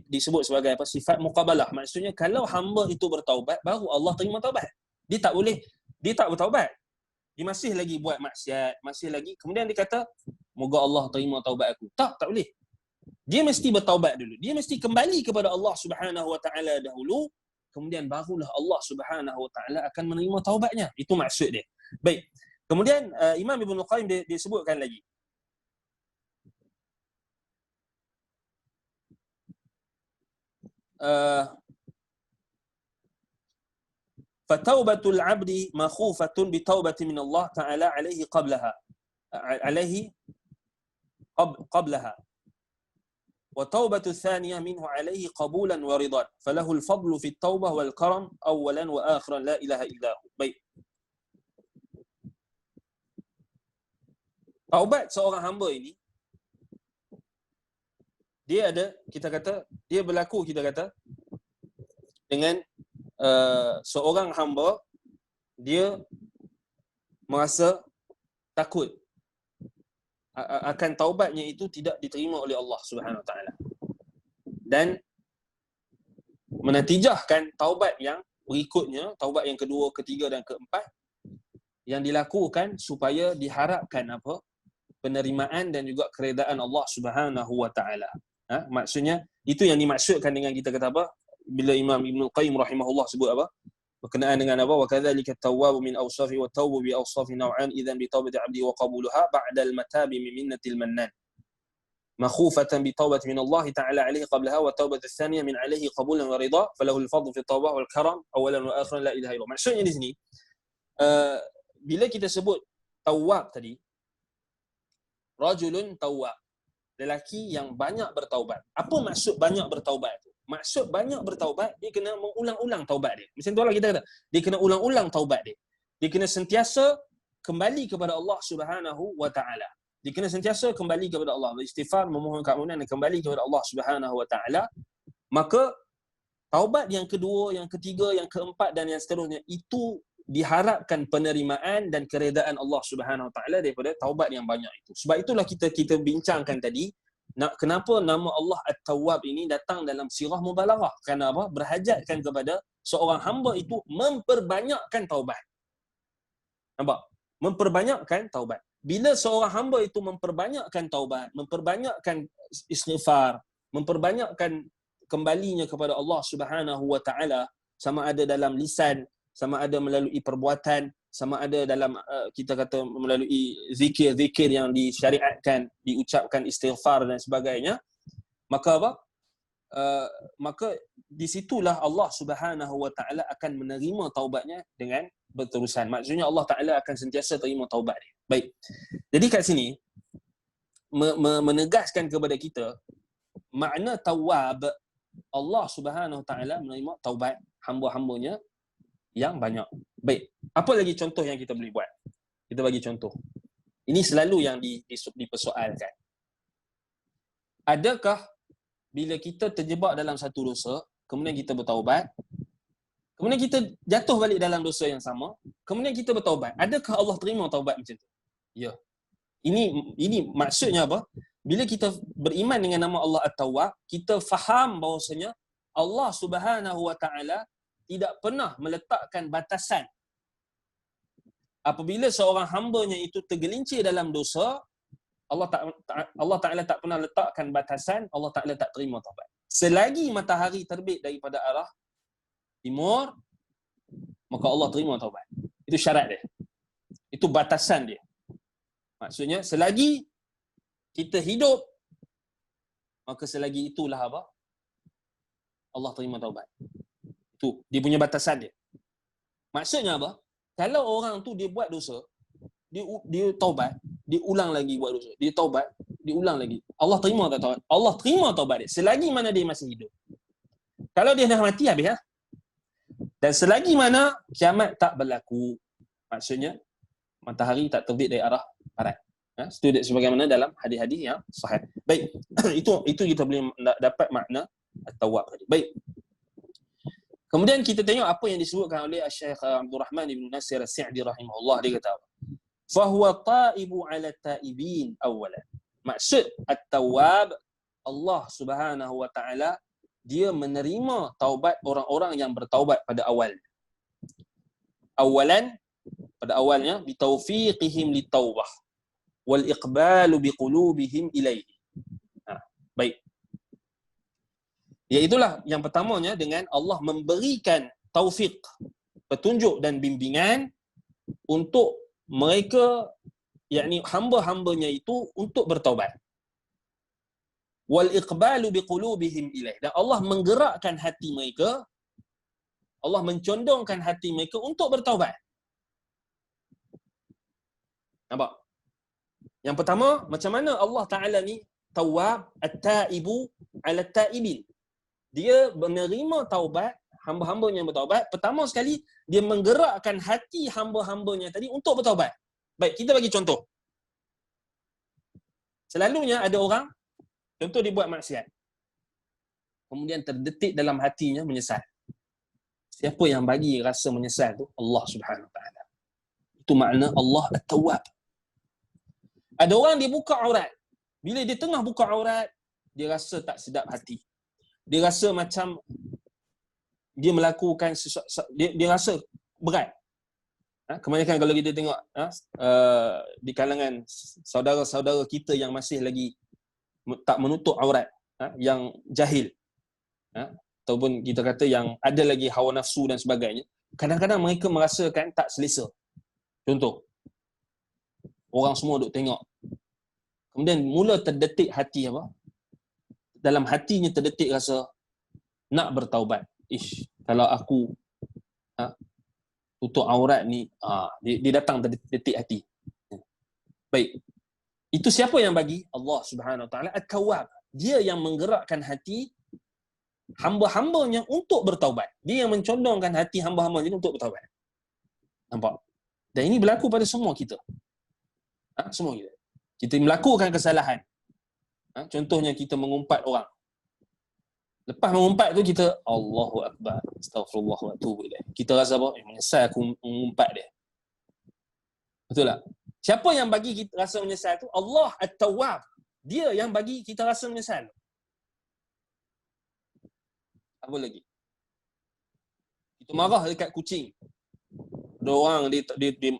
S1: disebut sebagai apa? Sifat muqabalah. Maksudnya kalau hamba itu bertaubat baru Allah terima taubat. Dia tak boleh, dia tak bertaubat, dia masih lagi buat maksiat, masih lagi, kemudian dia kata moga Allah terima taubat aku. Tak boleh. Dia mesti bertaubat dulu. Dia mesti kembali kepada Allah Subhanahu Wa Taala dahulu, kemudian barulah Allah Subhanahu Wa Taala akan menerima taubatnya. Itu maksud dia. Baik. Kemudian Imam Ibn Qayyim dia sebutkan lagi. Fataubatul 'abdi makhufatun bi taubati min Allah Ta'ala alaihi qablaha. وتوبة الثانية منه عليه قبولا ورضا فله الفضل في التوبة والكرم أولا وآخرا لا إله إلا هو. Baik. taubat seorang hamba ini, dia ada, kita kata, dia berlaku, kita kata, dengan seorang hamba, dia merasa takut akan taubatnya itu tidak diterima oleh Allah Subhanahu Wa Taala, dan menatijahkan taubat yang berikutnya, taubat yang kedua, ketiga dan keempat yang dilakukan supaya diharapkan apa? Penerimaan dan juga keredaan Allah Subhanahu Wa Taala. Maksudnya itu yang dimaksudkan dengan kita kata apa? Bila Imam Ibn Qayyim rahimahullah sebut apa? Berkenaan dengan apa? Wa kadzalika at-tawwabu min awsafi wa tawbu bi awsafi naw'an idzan bi tawbati 'abdi wa qabulaha ba'da al-matabi min minnatil mannan. Makhufatan bi tawbati min Allah Ta'ala 'alaihi qablaha wa tawbatu ats-tsaniyah min 'alaihi qabulan wa ridha falahu al-fadlu fi at-tawbah wal karam awalan wa akhiran la ilaha illallah. Maksudnya di sini bila kita sebut tawwab tadi, rajulun tawwab, lelaki yang banyak bertaubat. Apa maksud banyak bertaubat itu? Maksud banyak bertaubat, dia kena mengulang-ulang taubat dia. Macam tu lah kita kata. Dia kena ulang-ulang taubat dia. Dia kena sentiasa kembali kepada Allah Subhanahu Wa Taala. Dia kena sentiasa kembali kepada Allah, beristighfar, memohon keampunan dan kembali kepada Allah Subhanahu Wa Taala. Maka taubat yang kedua, yang ketiga, yang keempat dan yang seterusnya itu diharapkan penerimaan dan keredaan Allah Subhanahu Wa Taala daripada taubat yang banyak itu. Sebab itulah kita bincangkan tadi, kenapa nama Allah At-Tawwab ini datang dalam sirah mubalaghah. Kerana apa? Berhajatkan kepada seorang hamba itu memperbanyakkan taubat. Nampak? Memperbanyakkan taubat. Bila seorang hamba itu memperbanyakkan taubat, memperbanyakkan istighfar, memperbanyakkan kembalinya kepada Allah Subhanahu Wa Taala, sama ada dalam lisan, sama ada melalui perbuatan, sama ada dalam kita kata melalui zikir-zikir yang disyariatkan, diucapkan istighfar dan sebagainya, maka apa? Maka di situlah Allah Subhanahu Wa Taala akan menerima taubatnya dengan berterusan. Maksudnya Allah Taala akan sentiasa terima taubat dia. Baik. Jadi kat sini menegaskan kepada kita makna tawwab, Allah Subhanahu Wa Taala menerima taubat hamba-hambanya yang banyak. Baik. Apa lagi contoh yang kita boleh buat? Kita bagi contoh. Ini selalu yang dipersoalkan. Adakah bila kita terjebak dalam satu dosa, kemudian kita bertaubat, kemudian kita jatuh balik dalam dosa yang sama, kemudian kita bertaubat, adakah Allah terima taubat macam tu? Ya. Ini maksudnya apa? Bila kita beriman dengan nama Allah At-Tawwab, kita faham bahawasanya Allah Subhanahu Wa Taala tidak pernah meletakkan batasan. Apabila seorang hambanya itu tergelincir dalam dosa, Allah Ta'ala tak pernah letakkan batasan, Allah Ta'ala tak terima taubat. Selagi matahari terbit daripada arah timur, maka Allah terima taubat. Itu syarat dia. Itu batasan dia. Maksudnya, selagi kita hidup, maka selagi itulah apa? Allah terima taubat. Itu dia punya batasan dia. Maksudnya apa? Kalau orang tu dia buat dosa, dia taubat, dia ulang lagi buat dosa, dia taubat, dia ulang lagi, Allah terima tak taubat? Allah terima taubat dia selagi mana dia masih hidup. Kalau dia dah mati, habis lah. Dan selagi mana kiamat tak berlaku, maksudnya matahari tak terbit dari arah barat. Itu sebagaimana dalam hadis-hadis yang sahih. Baik, itu kita boleh dapat makna at-tawwab tadi. Baik. Kemudian kita tengok apa yang disebutkan oleh Syekh Abdul Rahman Ibn Nasir As-Sa'di rahimahullah. Dia kata apa? Fahuwa ta'ibu 'ala ta'ibin awalan. Maksud at-tawwab, Allah Subhanahu Wa Taala dia menerima taubat orang-orang yang bertaubat pada awal. Awalan, pada awalnya, bi taufiqihim litaubah wal iqbalu bi qulubihim ilaihi. Baik. Iaitulah yang pertamanya dengan Allah memberikan taufik, petunjuk dan bimbingan untuk mereka, yakni hamba-hambanya itu untuk bertaubat. Wal iqbalu biqulubihim ilaih, dan Allah menggerakkan hati mereka, Allah mencondongkan hati mereka untuk bertaubat. Nampak? Yang pertama, macam mana Allah Ta'ala ni tawwab, at-taibu 'ala at-taibin. Dia menerima taubat hamba-hambanya yang bertaubat. Pertama sekali, dia menggerakkan hati hamba-hambanya tadi untuk bertaubat. Baik, kita bagi contoh. Selalunya ada orang, contoh dia buat maksiat, kemudian terdetik dalam hatinya menyesal. Siapa yang bagi rasa menyesal tu? Allah Subhanahu Wa Taala. Itu makna Allah At-Tawwab. Ada orang dia buka aurat. Bila dia tengah buka aurat, dia rasa tak sedap hati. Dia rasa macam dia melakukan dia rasa berat. Kebanyakan kalau kita tengok di kalangan saudara-saudara kita yang masih lagi tak menutup aurat, yang jahil, ataupun kita kata yang ada lagi hawa nafsu dan sebagainya, kadang-kadang mereka merasakan tak selesa. Contoh, orang semua duk tengok, kemudian mula terdetik hati apa? Dalam hatinya terdetik rasa nak bertaubat. Kalau aku tutup aurat ni, dia datang terdetik hati. Baik. Itu siapa yang bagi? Allah Subhanahu Wa Taala At-Tawwab. Dia yang menggerakkan hati hamba-hambanya untuk bertaubat. Dia yang mencondongkan hati hamba-hambanya untuk bertaubat. Nampak? Dan ini berlaku pada semua kita. Semua kita. Kita melakukan kesalahan. Contohnya kita mengumpat orang. Lepas mengumpat tu kita Allahu Akbar, Astaghfirullah wa atubu ilaih. Kita rasa apa? Menyesal aku mengumpat dia. Betul tak? Siapa yang bagi kita rasa menyesal tu? Allah At-Tawwab. Dia yang bagi kita rasa menyesal. Apa lagi? Kita marah dekat kucing. Ada orang dia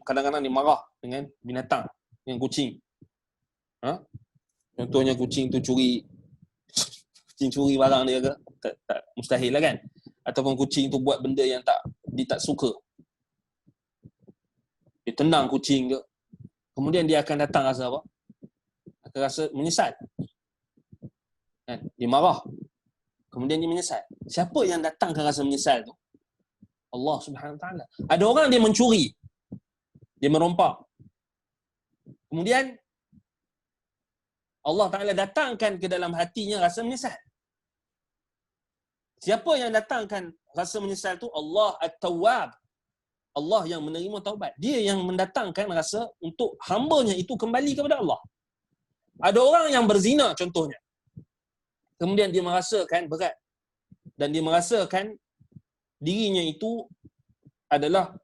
S1: kadang-kadang dia marah dengan binatang, dengan kucing. Contohnya kucing tu kucing curi barang dia ke? Tak mustahil lah kan? Ataupun kucing tu buat benda yang dia tak suka. Dia tendang kucing ke? Kemudian dia akan datang rasa apa? Akan rasa menyesal. Kan? Dia marah. Kemudian dia menyesal. Siapa yang datangkan rasa menyesal tu? Allah Subhanahu Wa Taala. Ada orang dia mencuri. Dia merompak. Kemudian Allah Ta'ala datangkan ke dalam hatinya rasa menyesal. Siapa yang datangkan rasa menyesal tu? Allah At-Tawwab. Allah yang menerima taubat. Dia yang mendatangkan rasa untuk hambanya itu kembali kepada Allah. Ada orang yang berzina contohnya. Kemudian dia merasakan berat. Dan dia merasakan dirinya itu adalah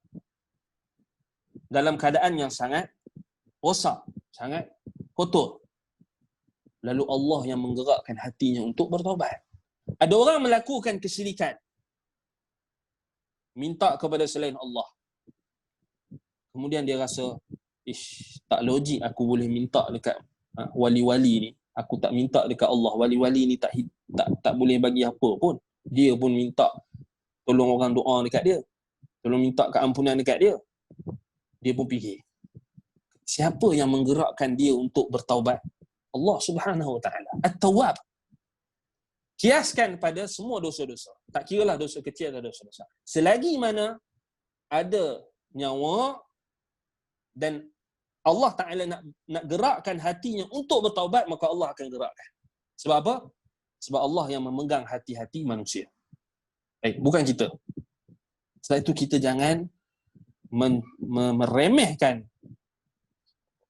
S1: dalam keadaan yang sangat rosak, sangat kotor. Lalu Allah yang menggerakkan hatinya untuk bertaubat. Ada orang melakukan kesyirikan, minta kepada selain Allah. Kemudian dia rasa, tak logik aku boleh minta dekat wali-wali ni. Aku tak minta dekat Allah. Wali-wali ni tak boleh bagi apa pun. Dia pun minta tolong orang doa dekat dia. Tolong minta keampunan dekat dia. Dia pun fikir, siapa yang menggerakkan dia untuk bertaubat? Allah Subhanahu Wa Taala At-Tawwab. Kiaskan pada semua dosa-dosa. Tak kiralah dosa kecil atau dosa besar. Selagi mana ada nyawa dan Allah Ta'ala nak gerakkan hatinya untuk bertaubat, maka Allah akan gerakkan. Sebab apa? Sebab Allah yang memegang hati-hati manusia. Baik, bukan kita. Sebab itu kita jangan meremehkan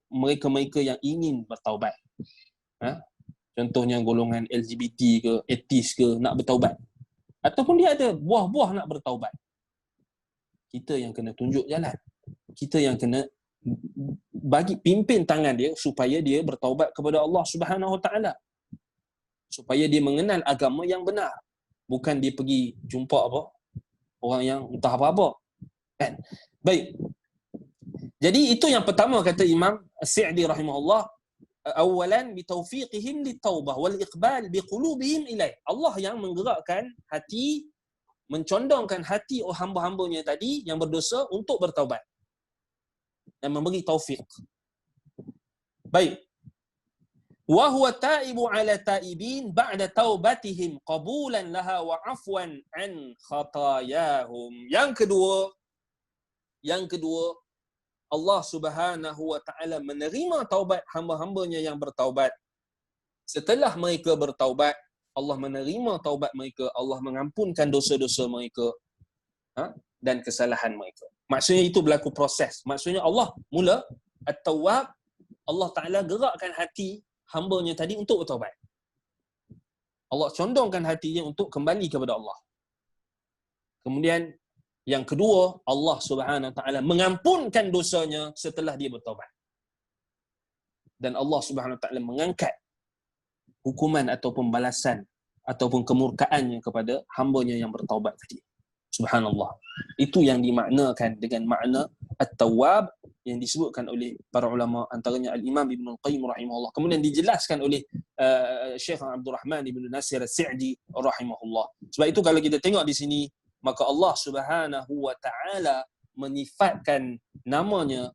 S1: mereka-mereka yang ingin bertaubat. Contohnya golongan LGBT ke, etis ke, nak bertaubat. Ataupun dia ada buah-buah nak bertaubat. Kita yang kena tunjuk jalan. Kita yang kena bagi pimpin tangan dia supaya dia bertaubat kepada Allah Subhanahu Wa Taala. Supaya dia mengenal agama yang benar. Bukan dia pergi jumpa apa? Orang yang entah apa-apa. Kan? Baik. Jadi itu yang pertama kata Imam As-Sa'di rahimahullah, awalan bi tawfiqihim lit-taubah wal iqbal bi qulubihim ilaih. Allah yang menggerakkan hati, mencondongkan hati hamba-hambanya tadi yang berdosa untuk bertaubat dan memberi taufik. Baik. Wa huwa taibu ala taibin ba'da taubatihim qabulan laha wa afwan an khatayahum. Yang kedua, Allah Subhanahu Wa Taala menerima taubat hamba-hambanya yang bertaubat. Setelah mereka bertaubat, Allah menerima taubat mereka, Allah mengampunkan dosa-dosa mereka dan kesalahan mereka. Maksudnya itu berlaku proses. Maksudnya Allah mula At-Tawwab, Allah Ta'ala gerakkan hati hamba-Nya tadi untuk bertaubat. Allah condongkan hatinya untuk kembali kepada Allah. Kemudian yang kedua, Allah Subhanahu Wa Taala mengampunkan dosanya setelah dia bertaubat. Dan Allah Subhanahu Wa Taala mengangkat hukuman ataupun balasan ataupun kemurkaannya kepada hamba-Nya yang bertaubat tadi. Subhanallah. Itu yang dimaknakan dengan makna At-Tawwab yang disebutkan oleh para ulama, antaranya Al-Imam Ibn Al-Qayyim rahimahullah. Kemudian dijelaskan oleh Syekh Abdul Rahman Ibn Nasir As-Sa'di rahimahullah. Sebab itu kalau kita tengok di sini, maka Allah Subhanahu Wa Taala menyifatkan namanya,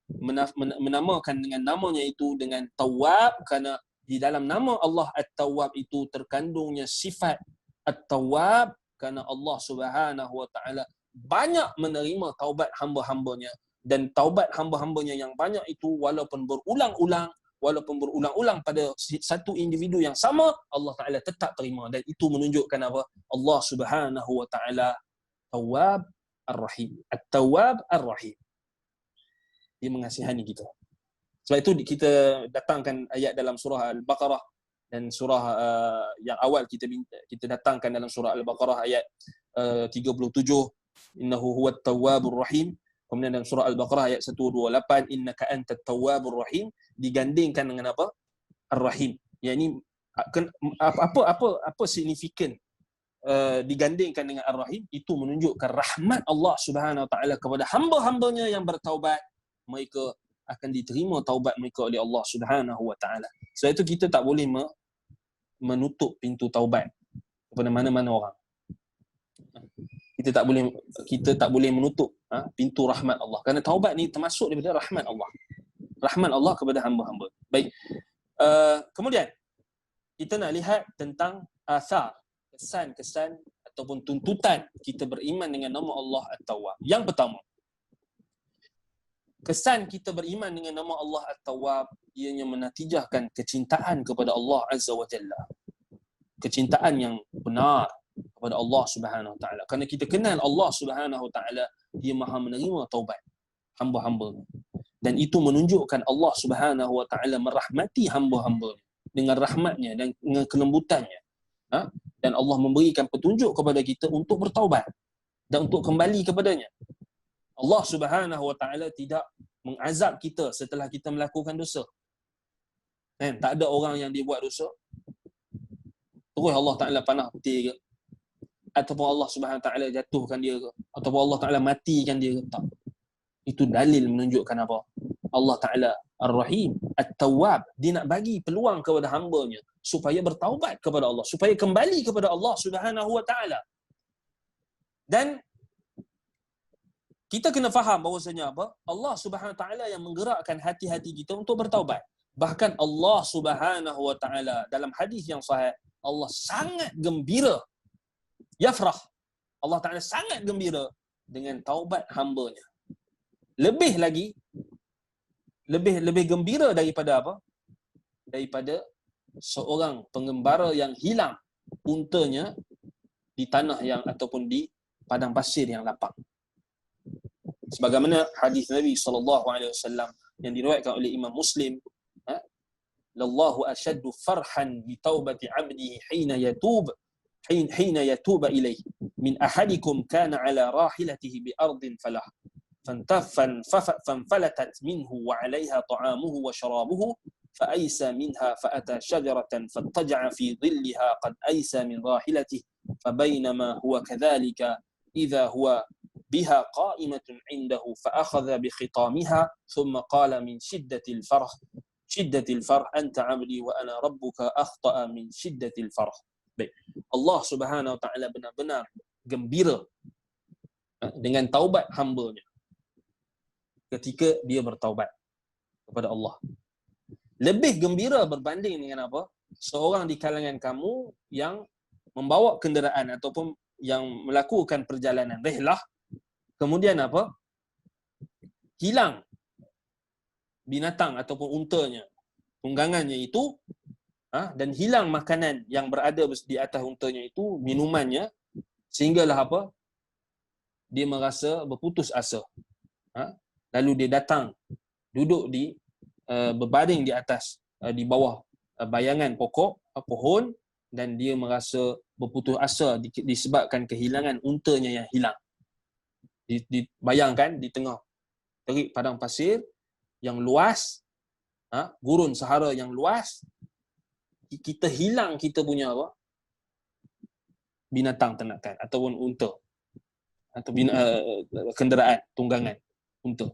S1: menamakan dengan namanya itu dengan Tawwab, kerana di dalam nama Allah At-Tawwab itu terkandungnya sifat At-Tawwab, kerana Allah Subhanahu Wa Taala banyak menerima taubat hamba-hambanya, dan taubat hamba-hambanya yang banyak itu walaupun berulang-ulang pada satu individu yang sama, Allah Taala tetap terima. Dan itu menunjukkan apa? Allah Subhanahu Wa Taala Tawwab Ar-Rahim. At-Tawwab Ar-Rahim. Dia mengasihani kita. Sebab itu kita datangkan ayat dalam surah Al-Baqarah, dan surah yang awal kita datangkan dalam surah Al-Baqarah ayat 37, innahu huwat tawwabur rahim. Kemudian dalam surah Al-Baqarah ayat 128, innaka antat tawwabur rahim, digandingkan dengan apa? Ar-Rahim. Yang ini apa signifikan digandingkan dengan Ar-Rahim? Itu menunjukkan rahmat Allah Subhanahu Wa Taala kepada hamba-hambanya yang bertaubat, mereka akan diterima taubat mereka oleh Allah Subhanahu Wa Taala. Sebab itu kita tak boleh menutup pintu taubat kepada mana-mana orang. Kita tak boleh menutup pintu rahmat Allah, kerana taubat ni termasuk daripada rahmat Allah. Rahmat Allah kepada hamba-hamba. Baik. Kemudian kita nak lihat tentang asar, kesan-kesan ataupun tuntutan kita beriman dengan nama Allah At-Tawwab. Yang pertama, kesan kita beriman dengan nama Allah At-Tawwab ianya menatijahkan kecintaan kepada Allah Azza wa Jalla. Kecintaan yang benar kepada Allah Subhanahu Wa Taala. Kerana kita kenal Allah Subhanahu Wa Taala, dia Maha menerima taubat hamba-hamba. Dan itu menunjukkan Allah Subhanahu Wa Taala merahmati hamba-hamba dengan rahmatnya dan dengan kelembutannya. Dan Allah memberikan petunjuk kepada kita untuk bertaubat dan untuk kembali kepadanya. Allah Subhanahu Wa Taala tidak mengazab kita setelah kita melakukan dosa. Tak ada orang yang dia buat dosa terus Allah Taala panah petir ke, ataupun Allah Subhanahu Wa Taala jatuhkan dia ke, ataupun Allah Taala matikan dia ke. Tak. Itu dalil menunjukkan apa? Allah Taala Ar-Rahim, At-Tawwab, dia nak bagi peluang kepada hamba-Nya supaya bertaubat kepada Allah, supaya kembali kepada Allah Subhanahu Wa Taala. Dan kita kena faham bahawasanya apa? Allah Subhanahu Wa Taala yang menggerakkan hati-hati kita untuk bertaubat. Bahkan Allah Subhanahu Wa Taala dalam hadis yang sahih, Allah sangat gembira, yafrah, Allah Taala sangat gembira dengan taubat hamba-Nya. Lebih lagi, lebih gembira daripada apa? Daripada seorang pengembara yang hilang untanya di tanah yang ataupun di padang pasir yang lapang. Sebagaimana hadis Nabi SAW yang diriwayatkan oleh Imam Muslim, lallahu ashaddu farhan bi taubati 'abdihi hina yatuba ilayhi min ahadikum kana ala rahilatihi bi ardin falah فانفلتت منه وعليها طعامه وشرابه فأيسى منها فأتى شجرة فاضطجع في ظلها قد أيسى من راحلته فبينما هو كذلك إذا هو بها قائمة عنده فأخذ بخطامها ثم قال من شدة الفرح أنت عبدي وأنا ربك أخطأ من شدة الفرح. Baik. Allah Subhanahu Wa Taala benar-benar gembira dengan taubat hamba-Nya ketika dia bertaubat kepada Allah. Lebih gembira berbanding dengan apa? Seorang di kalangan kamu yang membawa kenderaan ataupun yang melakukan perjalanan rihlah, kemudian apa? Hilang binatang ataupun untanya, tunggangannya itu, dan hilang makanan yang berada di atas untanya itu, minumannya, sehinggalah apa? Dia merasa berputus asa. Lalu dia datang duduk di berbaring di atas, di bawah bayangan pokok, pohon, dan dia merasa berputus asa disebabkan kehilangan untanya yang hilang. Bayangkan di tengah terik padang pasir yang luas, gurun Sahara yang luas, kita hilang kita punya apa? Binatang ternakan ataupun unta atau kenderaan tunggangan unta.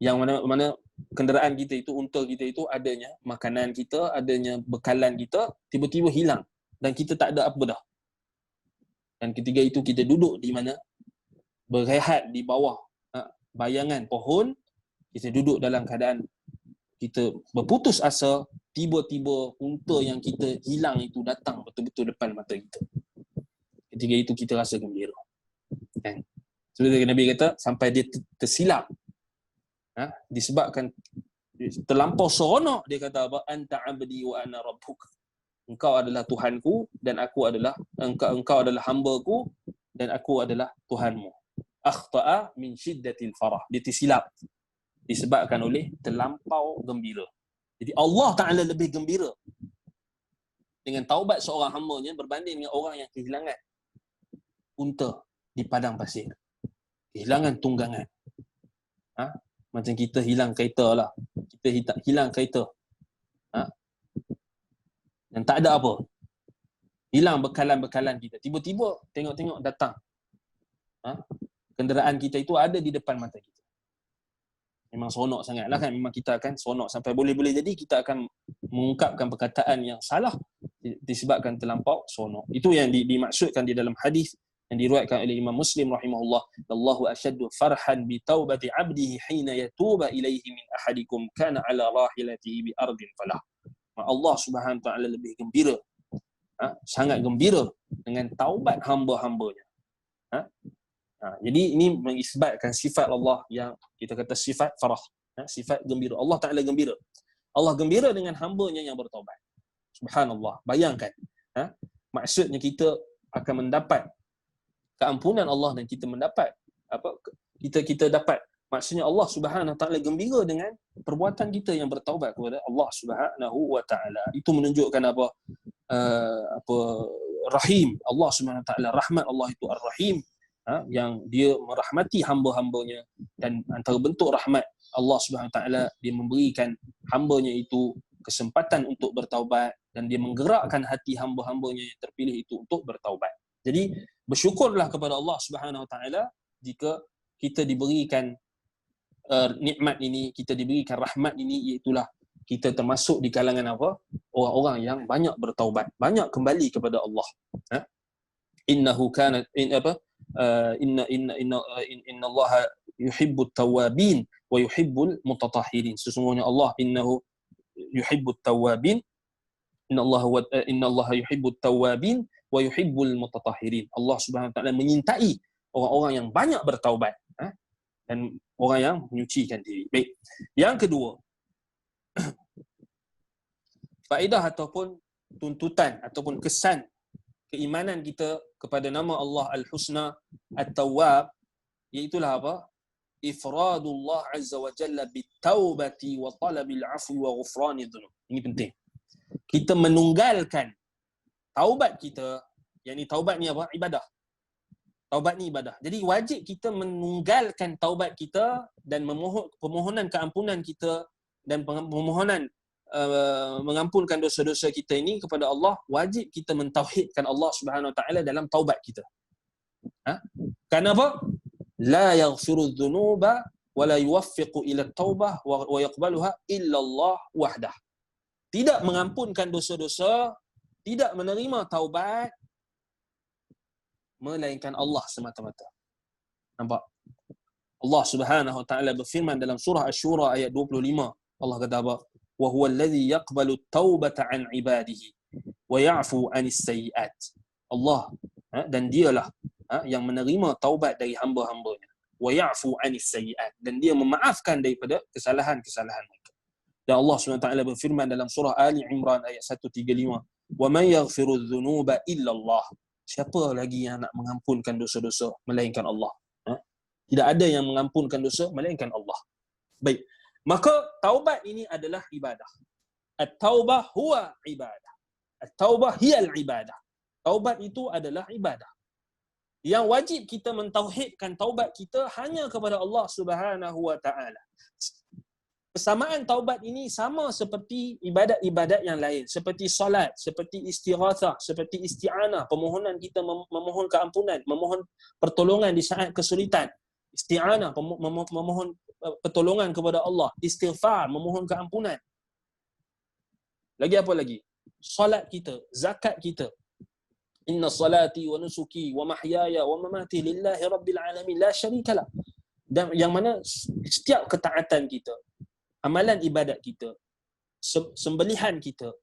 S1: Yang mana kenderaan kita itu, unta kita itu adanya makanan kita, adanya bekalan kita, tiba-tiba hilang dan kita tak ada apa dah. Dan ketika itu kita duduk di mana? Berehat di bawah bayangan pohon, kita duduk dalam keadaan kita berputus asa, tiba-tiba unta yang kita hilang itu datang betul-betul depan mata kita. Ketika itu kita rasa gembira. Kan? Seperti Nabi kata, sampai dia tersilap. Disebabkan terlampau seronok, dia kata apa? Anta abdi wa ana rabbuk. Engkau adalah Tuhanku dan aku adalah engkau adalah hamba-Ku dan aku adalah Tuhanmu. Akhta'a min shiddatil farah. Dia tersilap disebabkan oleh terlampau gembira. Jadi Allah Ta'ala lebih gembira dengan taubat seorang hamba-Nya berbanding dengan orang yang kehilangan unta di padang pasir, kehilangan tunggangan. Macam kita hilang kereta lah, kita hilang kereta, dan tak ada apa, hilang bekalan-bekalan kita, tiba-tiba tengok-tengok datang kenderaan kita itu ada di depan mata kita. Memang seronok sangat lah kan. Memang kita akan seronok sampai boleh-boleh jadi kita akan mengungkapkan perkataan yang salah disebabkan terlampau seronok. Itu yang dimaksudkan di dalam hadis yang diriwayatkan oleh Imam Muslim rahimahullah, Allahu asyaddu farhan bi taubati 'abdihi hina yatuba ilaihi min ahadikum kana 'ala rahilatihi bi ardin falah. Allah Subhanahu wa taala lebih gembira, sangat gembira dengan taubat hamba-hambanya. Jadi ini mengisbatkan sifat Allah yang kita kata sifat farah, sifat gembira. Allah Ta'ala gembira. Allah gembira dengan hamba-Nya yang bertaubat. Subhanallah. Bayangkan, maksudnya kita akan mendapat keampunan Allah dan kita mendapat apa? Kita dapat, maksudnya Allah Subhanahu Wa Ta'ala gembira dengan perbuatan kita yang bertaubat kepada Allah Subhanahu Wa Ta'ala. Itu menunjukkan apa? Rahim. Allah Subhanahu Wa Ta'ala, rahmat Allah itu Ar-Rahim. Yang dia merahmati hamba-hambanya, dan antara bentuk rahmat Allah Subhanahu Wa Taala, dia memberikan hambanya itu kesempatan untuk bertaubat dan dia menggerakkan hati hamba-hambanya yang terpilih itu untuk bertaubat. Jadi bersyukurlah kepada Allah Subhanahu Wa Taala jika kita diberikan nikmat ini, kita diberikan rahmat ini, iaitulah kita termasuk di kalangan apa? Orang-orang yang banyak bertaubat, banyak kembali kepada Allah. Innahu kana inna Allah yuhibbut tawabin wa yuhibbul mutatahhirin. Sesungguhnya Allah innahu yuhibbut tawabin, inna Allah yuhibbut tawabin wa yuhibbul mutatahhirin. Allah Subhanahu wa taala menyintai orang-orang yang banyak bertaubat dan orang yang menyucikan diri. Baik. Yang kedua, faedah ataupun tuntutan ataupun kesan keimanan kita kepada nama Allah Al-Husna At-Tawwab, iaitulah apa? Ifradullah Azza wa Jalla bit-taubati wa talabil afwi wa ghufrani dhunub. Ini penting. Kita menunggalkan taubat kita, yakni taubat ni apa? Ibadah. Taubat ni ibadah. Jadi wajib kita menunggalkan taubat kita dan permohonan keampunan kita dan permohonan mengampunkan dosa-dosa kita ini kepada Allah. Wajib kita mentauhidkan Allah Subhanahu Wa Taala dalam taubat kita. Kenapa? La yaghfiru dzunuba wa la yuwaffiqu ila taubah wa yaqbaluha illa Allah wahdah. Tidak mengampunkan dosa-dosa, tidak menerima taubat melainkan Allah semata-mata. Nampak? Allah Subhanahu Wa Taala berfirman dalam surah Asy-Syura ayat 25. Allah kata apa? Wa huwa alladhi yaqbalu at-taubata 'an 'ibadihi wa ya'fu 'anis sayyi'at. Allah dan dialah yang menerima taubat dari hamba-hambanya. Wa ya'fu 'anis sayyi'at, dan dia memaafkan daripada kesalahan-kesalahan mereka. Dan Allah SWT berfirman dalam surah Ali Imran ayat 135, wa man yaghfiru dzunuba illa Allah. Siapa lagi yang nak mengampunkan dosa-dosa melainkan Allah? Tidak ada yang mengampunkan dosa melainkan Allah. Baik. Maka taubat ini adalah ibadah. At-taubah huwa ibadah. At-taubah hiya al-ibadah. Taubat itu adalah ibadah. Yang wajib kita mentauhidkan taubat kita hanya kepada Allah Subhanahu wa taala. Persamaan taubat ini sama seperti ibadat-ibadat yang lain, seperti solat, seperti istighatsah, seperti isti'anah, permohonan kita memohon keampunan, memohon pertolongan di saat kesulitan. Isti'anah, memohon pertolongan kepada Allah. Istighfar, memohon keampunan. Lagi apa lagi? Solat kita, zakat kita. Inna salati wa nusuki wa mahyaya wa mamati lillahi rabbil alamin la syarikalah. Dan yang mana setiap ketaatan kita, amalan ibadat kita, sembelihan kita,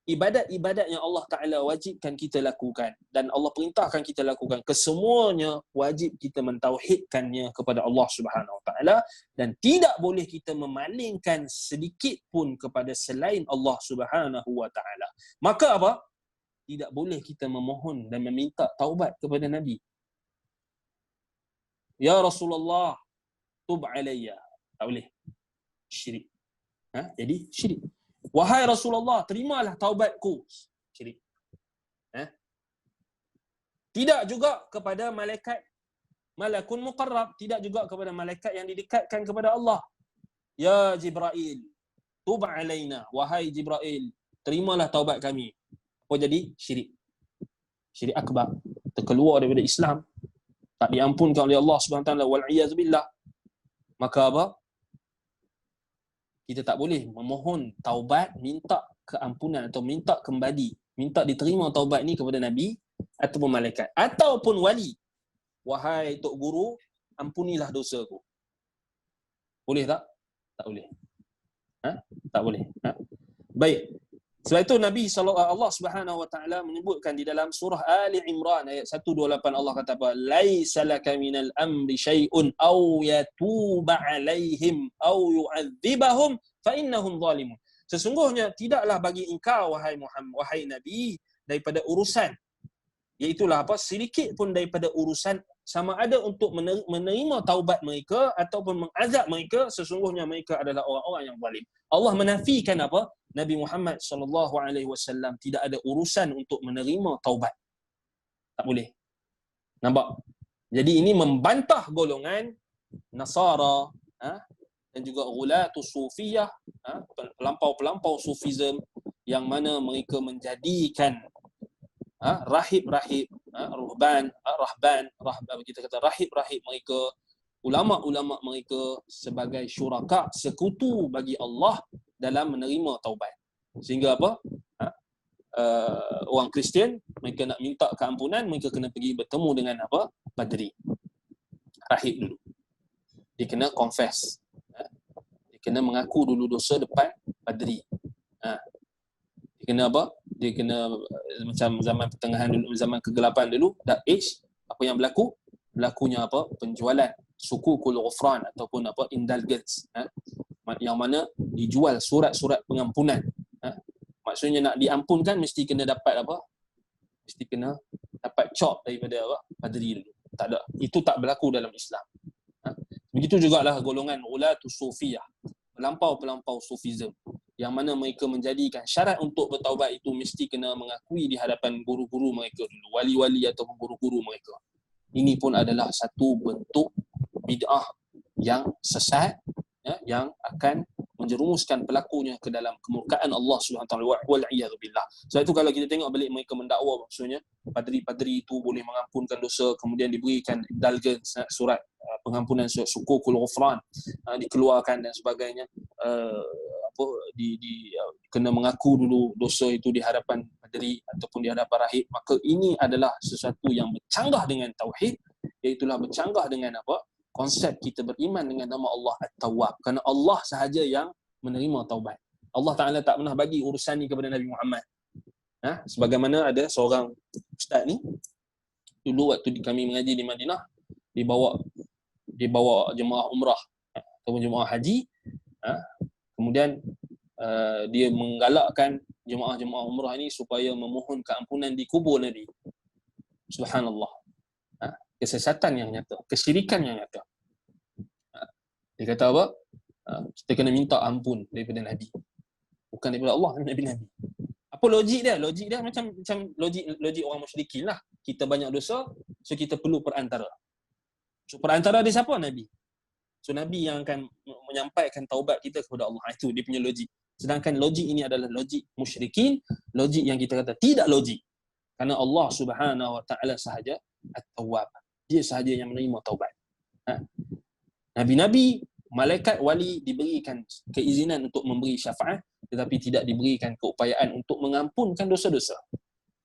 S1: ibadat-ibadat yang Allah Ta'ala wajibkan kita lakukan dan Allah perintahkan kita lakukan, kesemuanya wajib kita mentauhidkannya kepada Allah Subhanahu Wa Ta'ala dan tidak boleh kita memalingkan sedikit pun kepada selain Allah Subhanahu Wa Ta'ala. Maka apa? Tidak boleh kita memohon dan meminta taubat kepada Nabi. Ya Rasulullah, tub alayya. Tak boleh. Syirik. Jadi syirik. Wahai Rasulullah, terimalah taubatku. Syirik. Tidak juga kepada malaikat malakun muqarrab, tidak juga kepada malaikat yang didekatkan kepada Allah. Ya Jibril, tub alaina. Wahai Jibril, terimalah taubat kami. Apa jadi? Syirik. Syirik akbar. Terkeluar daripada Islam. Tak diampunkan oleh Allah Subhanahu Wa Taala, wal iyaz billah. Maka apa? Kita tak boleh memohon taubat, minta keampunan atau minta kembali, minta diterima taubat ni kepada Nabi ataupun malaikat ataupun wali. Wahai Tok Guru, ampunilah dosaku. Boleh tak? Tak boleh. Tak boleh. Baik. Sebab itu Nabi Allah Subhanahu Wa Taala menyebutkan di dalam surah Ali Imran ayat 128, Allah kata apa? Laisa laka minal amri syai'un aw yatuba alaihim aw yu'adzibahum fa innahum zalimun. Sesungguhnya tidaklah bagi engkau wahai Muhammad, wahai Nabi, daripada urusan, iaitulah apa? Sedikit pun daripada urusan, sama ada untuk menerima taubat mereka ataupun mengazab mereka, sesungguhnya mereka adalah orang-orang yang zalim. Allah menafikan apa? Nabi Muhammad sallallahu alaihi wasallam tidak ada urusan untuk menerima taubat. Tak boleh. Nampak? Jadi ini membantah golongan Nasara dan juga ghulatus sufiyah, pelampau-pelampau sufism yang mana mereka menjadikan rahib-rahib, rahban, kita kata rahib-rahib mereka, ulama-ulama mereka sebagai syuraka, sekutu bagi Allah dalam menerima taubat. Sehingga apa? Orang Kristian, mereka nak minta keampunan, mereka kena pergi bertemu dengan apa? Padri. Rahib dulu. Dia kena confess. Dia kena mengaku dulu dosa depan padri. Dia kena apa? Dia kena macam zaman pertengahan dulu, zaman kegelapan dulu, dark age, apa yang berlaku? Berlakunya apa? Penjualan sukukul ghufran ataupun apa? Indulgence. Yang mana dijual surat-surat pengampunan. Maksudnya nak diampunkan mesti kena dapat apa? Mesti kena dapat cop daripada apa? Padri dulu. Tak ada. Itu tak berlaku dalam Islam. Begitu jugalah golongan ulatus sufiyah, pelampau-pelampau sufism, yang mana mereka menjadikan syarat untuk bertaubat itu mesti kena mengakui di hadapan guru-guru mereka dulu, wali-wali ataupun guru-guru mereka. Ini pun adalah satu bentuk bid'ah yang sesat, yang akan menjerumuskan pelakunya ke dalam kemurkaan Allah Subhanahu Wa Taala, wal iyad billah. Sebab itu kalau kita tengok balik mereka mendakwa, maksudnya padri-padri itu boleh mengampunkan dosa, kemudian diberikan indulgence, surat pengampunan, surat sukukul ghufran dikeluarkan dan sebagainya, kena mengaku dulu dosa itu di hadapan padri ataupun di hadapan rahib. Maka ini adalah sesuatu yang bercanggah dengan tauhid, iaitulah bercanggah dengan apa? Konsep kita beriman dengan nama Allah At-Tawwab. Kerana Allah sahaja yang menerima taubat. Allah Ta'ala tak pernah bagi urusan ni kepada Nabi Muhammad. Sebagaimana ada seorang ustaz ni, dulu waktu kami mengaji di Madinah, dibawa jemaah umrah ataupun jemaah haji, kemudian dia menggalakkan jemaah-jemaah umrah ini supaya memohon keampunan di kubur Nabi. Subhanallah. Kesesatan yang nyata, kesyirikan yang nyata. Dia kata apa? Kita kena minta ampun daripada Nabi. bukan daripada Allah dan nabi-nabi. Apa logik dia? Logik dia macam logik orang musyrikin lah. Kita banyak dosa, so kita perlu perantara. So perantara dia siapa? Nabi. So Nabi yang akan menyampaikan taubat kita kepada Allah. Itu dia punya logik. Sedangkan logik ini adalah logik musyrikin, logik yang kita kata tidak logik. Kerana Allah Subhanahu Wa Taala sahaja At-Tawwab. Dia sahaja yang menerima taubat. Nabi-nabi, malaikat, wali diberikan keizinan untuk memberi syafaat, tetapi tidak diberikan keupayaan untuk mengampunkan dosa-dosa.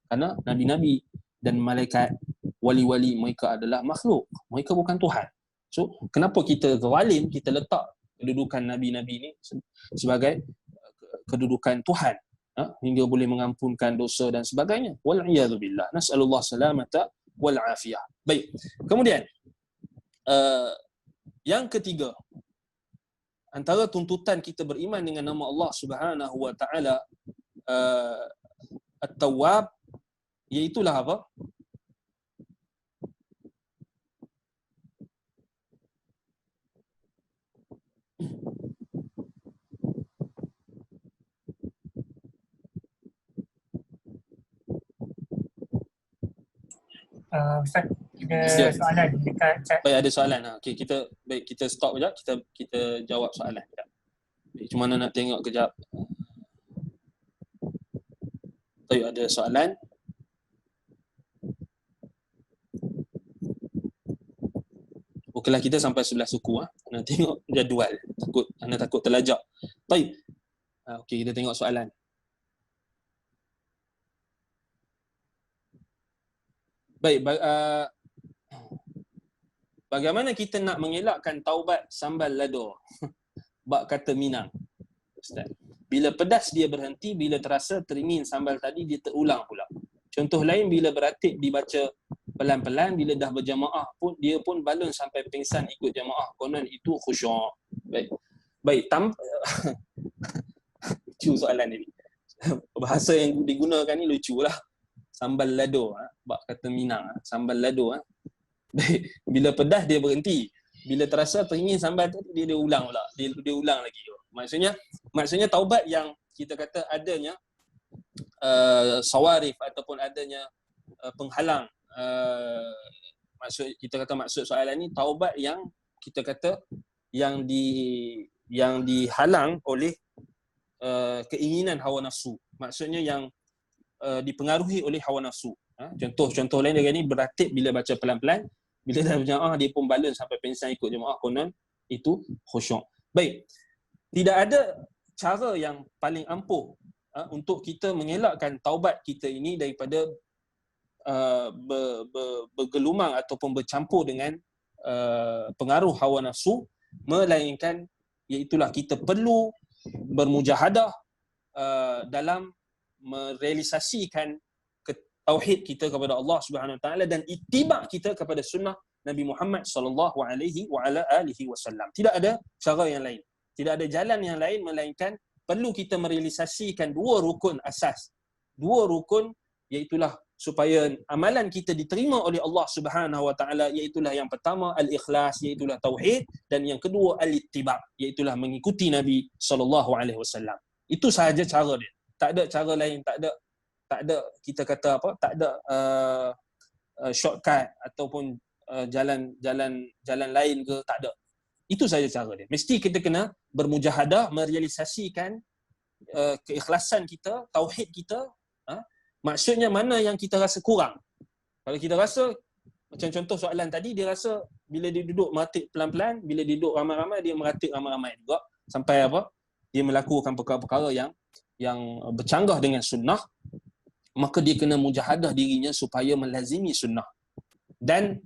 S1: Kerana nabi-nabi dan malaikat, wali-wali, mereka adalah makhluk. Mereka bukan Tuhan. So, kenapa kita zalim, kita letak kedudukan nabi-nabi ini sebagai kedudukan Tuhan, hingga boleh mengampunkan dosa dan sebagainya. Wal'iyadzubillah. Nas'alullah salamata wal'afiyah. Baik. Kemudian, yang ketiga, antara tuntutan kita beriman dengan nama Allah Subhanahu Wa Taala At-Tawwab, iaitulah apa?
S2: Ustaz, ada soalan dekat chat.
S1: Baik, ada soalan. Okey, kita stop sekejap, kita jawab soalan sekejap. Cuma mana nak tengok kejap. Baik, ada soalan. Okeylah, kita sampai 11 suku. Nak tengok jadual. Takut terlajak. Baik. Okey, kita tengok soalan. Baik, bagaimana kita nak mengelakkan taubat sambal lado? Bak kata Minang, Ustaz. Bila pedas dia berhenti, bila terasa teringin sambal tadi dia terulang pula. Contoh lain, bila beratik dibaca pelan-pelan, bila dah berjamaah pun dia pun balun sampai pingsan ikut jamaah. Konon itu khusyuk. Baik, lucu soalan ini. Bahasa yang digunakan ni lucu lah. Sambal lado, bak kata Minang, sambal lado. Bila pedas dia berhenti, bila terasa teringin sambal tadi dia ulang pula, dia ulang lagi. Maksudnya taubat yang kita kata adanya sawarif ataupun adanya penghalang, maksud soalan ni taubat yang kita kata yang dihalang oleh keinginan hawa nafsu. Maksudnya yang dipengaruhi oleh hawa nafsu. Contoh lain dia ni beratib bila baca pelan-pelan, bila dah berjamaah dia pun balun sampai pingsan ikut jemaah, konon itu khusyuk. Baik. Tidak ada cara yang paling ampuh untuk kita mengelakkan taubat kita ini daripada bergelumang ataupun bercampur dengan pengaruh hawa nafsu, melainkan iaitulah kita perlu bermujahadah dalam merealisasikan tauhid kita kepada Allah Subhanahu Wa Taala dan ittiba kita kepada sunnah Nabi Muhammad sallallahu alaihi wa ala alihi wasallam. Tidak ada cara yang lain. Tidak ada jalan yang lain melainkan perlu kita merealisasikan dua rukun asas. Dua rukun iaitulah supaya amalan kita diterima oleh Allah Subhanahu Wa Taala, iaitulah yang pertama al-ikhlas, iaitulah tauhid, dan yang kedua al-ittiba, iaitulah mengikuti Nabi sallallahu alaihi wasallam. Itu sahaja cara dia. Tak ada cara lain, tak ada kita kata apa, tak ada shortcut ataupun jalan lain ke, tak ada. Itu saja cara dia. Mesti kita kena bermujahadah, merealisasikan keikhlasan kita, tauhid kita. Maksudnya mana yang kita rasa kurang. Kalau kita rasa, macam contoh soalan tadi, dia rasa bila dia duduk meratik pelan-pelan, bila dia duduk ramai-ramai, dia meratik ramai-ramai juga. Sampai apa? Dia melakukan perkara-perkara yang bercanggah dengan sunnah, maka dia kena mujahadah dirinya supaya melazimi sunnah. Dan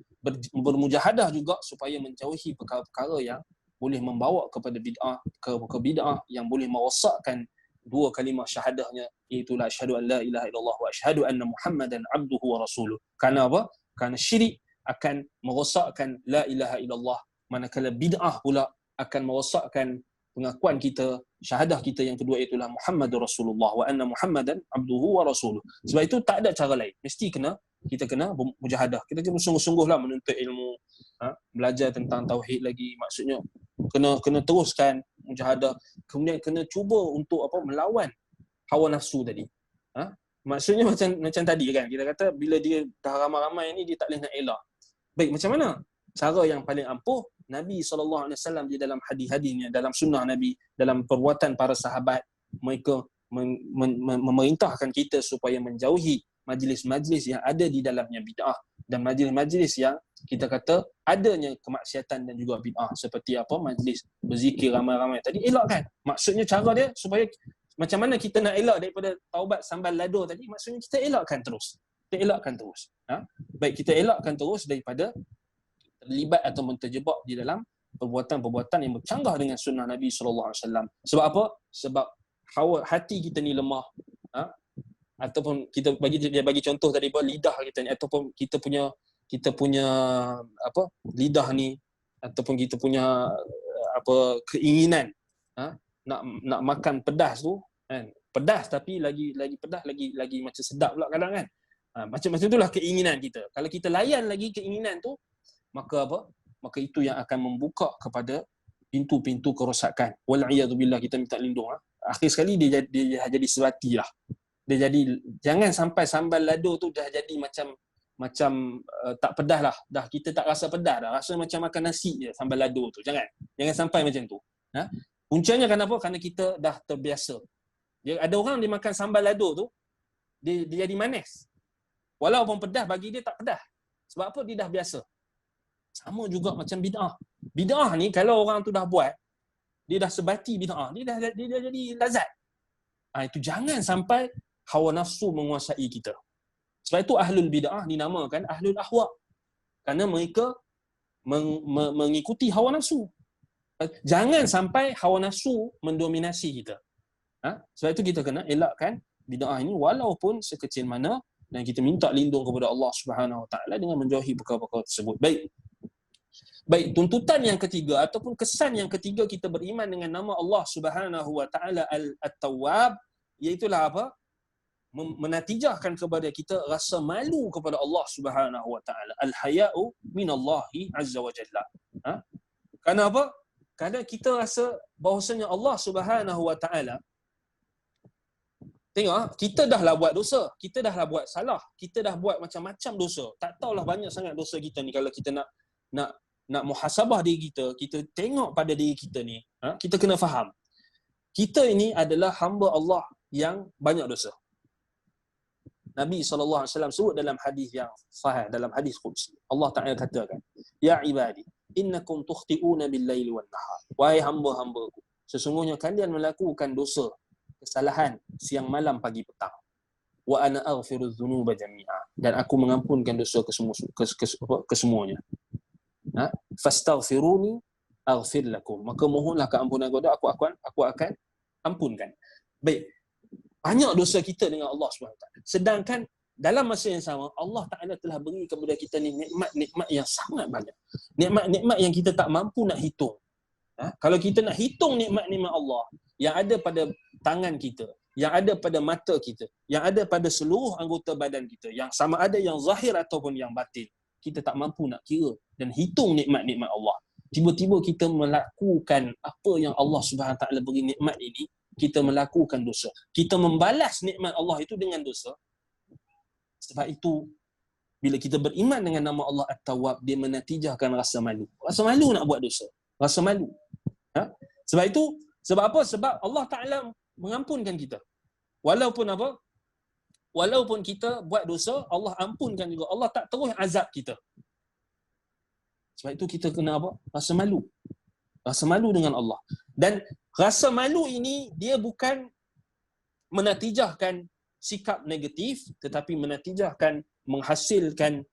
S1: bermujahadah juga supaya menjauhi perkara-perkara yang boleh membawa kepada bid'ah, ke bid'ah yang boleh merosakkan dua kalimah syahadahnya, iaitu la asyhadu an la ilaha illallah wa asyhadu anna Muhammadan abduhu wa rasuluh. Kerana apa? Kerana syirik akan merosakkan la ilaha illallah, manakala bid'ah pula akan merosakkan pengakuan kita, syahadah kita yang kedua, itulah Muhammadur Rasulullah wa anna Muhammadan abduhu wa rasuluh. Sebab itu tak ada cara lain. Mesti kita kena mujahadah. Kita kena sungguh-sungguhlah menuntut ilmu, belajar tentang tauhid lagi. Maksudnya kena teruskan mujahadah. Kemudian kena cuba untuk melawan hawa nafsu tadi. Maksudnya macam tadi kan, kita kata bila dia dah ramai-ramai ni dia tak boleh nak elak. Baik, macam mana? Cara yang paling ampuh, Nabi SAW di dalam hadis-hadisnya, dalam sunnah Nabi, dalam perbuatan para sahabat, mereka memerintahkan kita supaya menjauhi majlis-majlis yang ada di dalamnya bid'ah dan majlis-majlis yang kita kata adanya kemaksiatan dan juga bid'ah, seperti apa majlis berzikir ramai-ramai tadi, elakkan. Maksudnya cara dia supaya macam mana kita nak elak daripada taubat sambal lado tadi, maksudnya kita elakkan terus. Baik, kita elakkan terus daripada terlibat atau terjebak di dalam perbuatan-perbuatan yang bercanggah dengan sunnah Nabi SAW. Sebab apa? Sebab hati kita ni lemah. Ataupun kita bagi contoh tadi bahawa lidah kita ni, ataupun kita punya lidah ni, ataupun kita punya keinginan nak makan pedas tu kan, pedas tapi lagi pedas lagi macam sedap pula kadang kan. Macam itulah keinginan kita. Kalau kita layan lagi keinginan tu, maka itu yang akan membuka kepada pintu-pintu kerosakan. Wal'iyadzubillah, kita minta lindung. Akhir sekali dia jadi sebati lah. Dia jadi, jangan sampai sambal lado tu dah jadi macam tak pedas lah. Dah kita tak rasa pedas dah. Rasa macam makan nasi je sambal lado tu. Jangan sampai macam tu. Puncanya kenapa? Kerana kita dah terbiasa. Ada orang dia makan sambal lado tu, dia jadi manis. Walaupun pedas, bagi dia tak pedas. Sebab apa? Dia dah biasa. Sama juga macam bid'ah. Bid'ah ni kalau orang tu dah buat, dia dah sebati bid'ah, dia dah jadi lazat. Itu jangan sampai hawa nafsu menguasai kita. Sebab itu ahlul bid'ah dinamakan ahlul ahwa. Kerana mereka mengikuti hawa nafsu. Jangan sampai hawa nafsu mendominasi kita. Sebab itu kita kena elakkan bid'ah ini walaupun sekecil mana, dan kita minta lindung kepada Allah Subhanahu Wa Taala dengan menjauhi perkara-perkara tersebut. Baik, tuntutan yang ketiga ataupun kesan yang ketiga kita beriman dengan nama Allah Subhanahu Wa Taala At-Tawwab, iaitulah apa? Menatijahkan kepada kita rasa malu kepada Allah Subhanahu Wa Taala. Al-haya'u minallahi azza wa jalla. Kerana apa? Kerana kita rasa bahawasanya Allah Subhanahu Wa Taala, tengok, kita dah lah buat dosa, kita dah lah buat salah, kita dah buat macam-macam dosa. Tak tahulah banyak sangat dosa kita ni. Kalau kita nak muhasabah diri kita, kita tengok pada diri kita ni, kita kena faham. Kita ini adalah hamba Allah yang banyak dosa. Nabi SAW sebut dalam hadis yang sahih, dalam hadis qudsi. Allah Ta'ala katakan, "Ya ibadi, innakum tukhti'una bil-laili wan-nahar." Wahai hamba-hambaku, sesungguhnya kalian melakukan dosa, kesalahan siang malam pagi petang. Wa ana aghfiru dzunuba jami'a, dan aku mengampunkan dosa kesemuanya. Fastaghfiruni aghfir lakum, maka mohonlah keampunan kepada aku akan ampunkan. Baik, banyak dosa kita dengan Allah SWT. Sedangkan dalam masa yang sama, Allah Ta'ala telah beri kepada kita ni nikmat-nikmat yang sangat banyak. Nikmat-nikmat yang kita tak mampu nak hitung. Kalau kita nak hitung nikmat-nikmat Allah yang ada pada tangan kita, yang ada pada mata kita, yang ada pada seluruh anggota badan kita, yang sama ada yang zahir ataupun yang batin, kita tak mampu nak kira dan hitung nikmat-nikmat Allah. Tiba-tiba kita melakukan apa yang Allah Subhanahu Taala beri nikmat ini, kita melakukan dosa. Kita membalas nikmat Allah itu dengan dosa. Sebab itu bila kita beriman dengan nama Allah At-Tawwab, dia menatijahkan rasa malu. Rasa malu nak buat dosa. Rasa malu. Sebab itu, sebab apa? Sebab Allah Ta'ala mengampunkan kita. Walaupun apa? Walaupun kita buat dosa, Allah ampunkan juga. Allah tak terus azab kita. Sebab itu kita kena apa? Rasa malu. Rasa malu dengan Allah. Dan rasa malu ini, dia bukan menatijahkan sikap negatif, tetapi menatijahkan, menghasilkan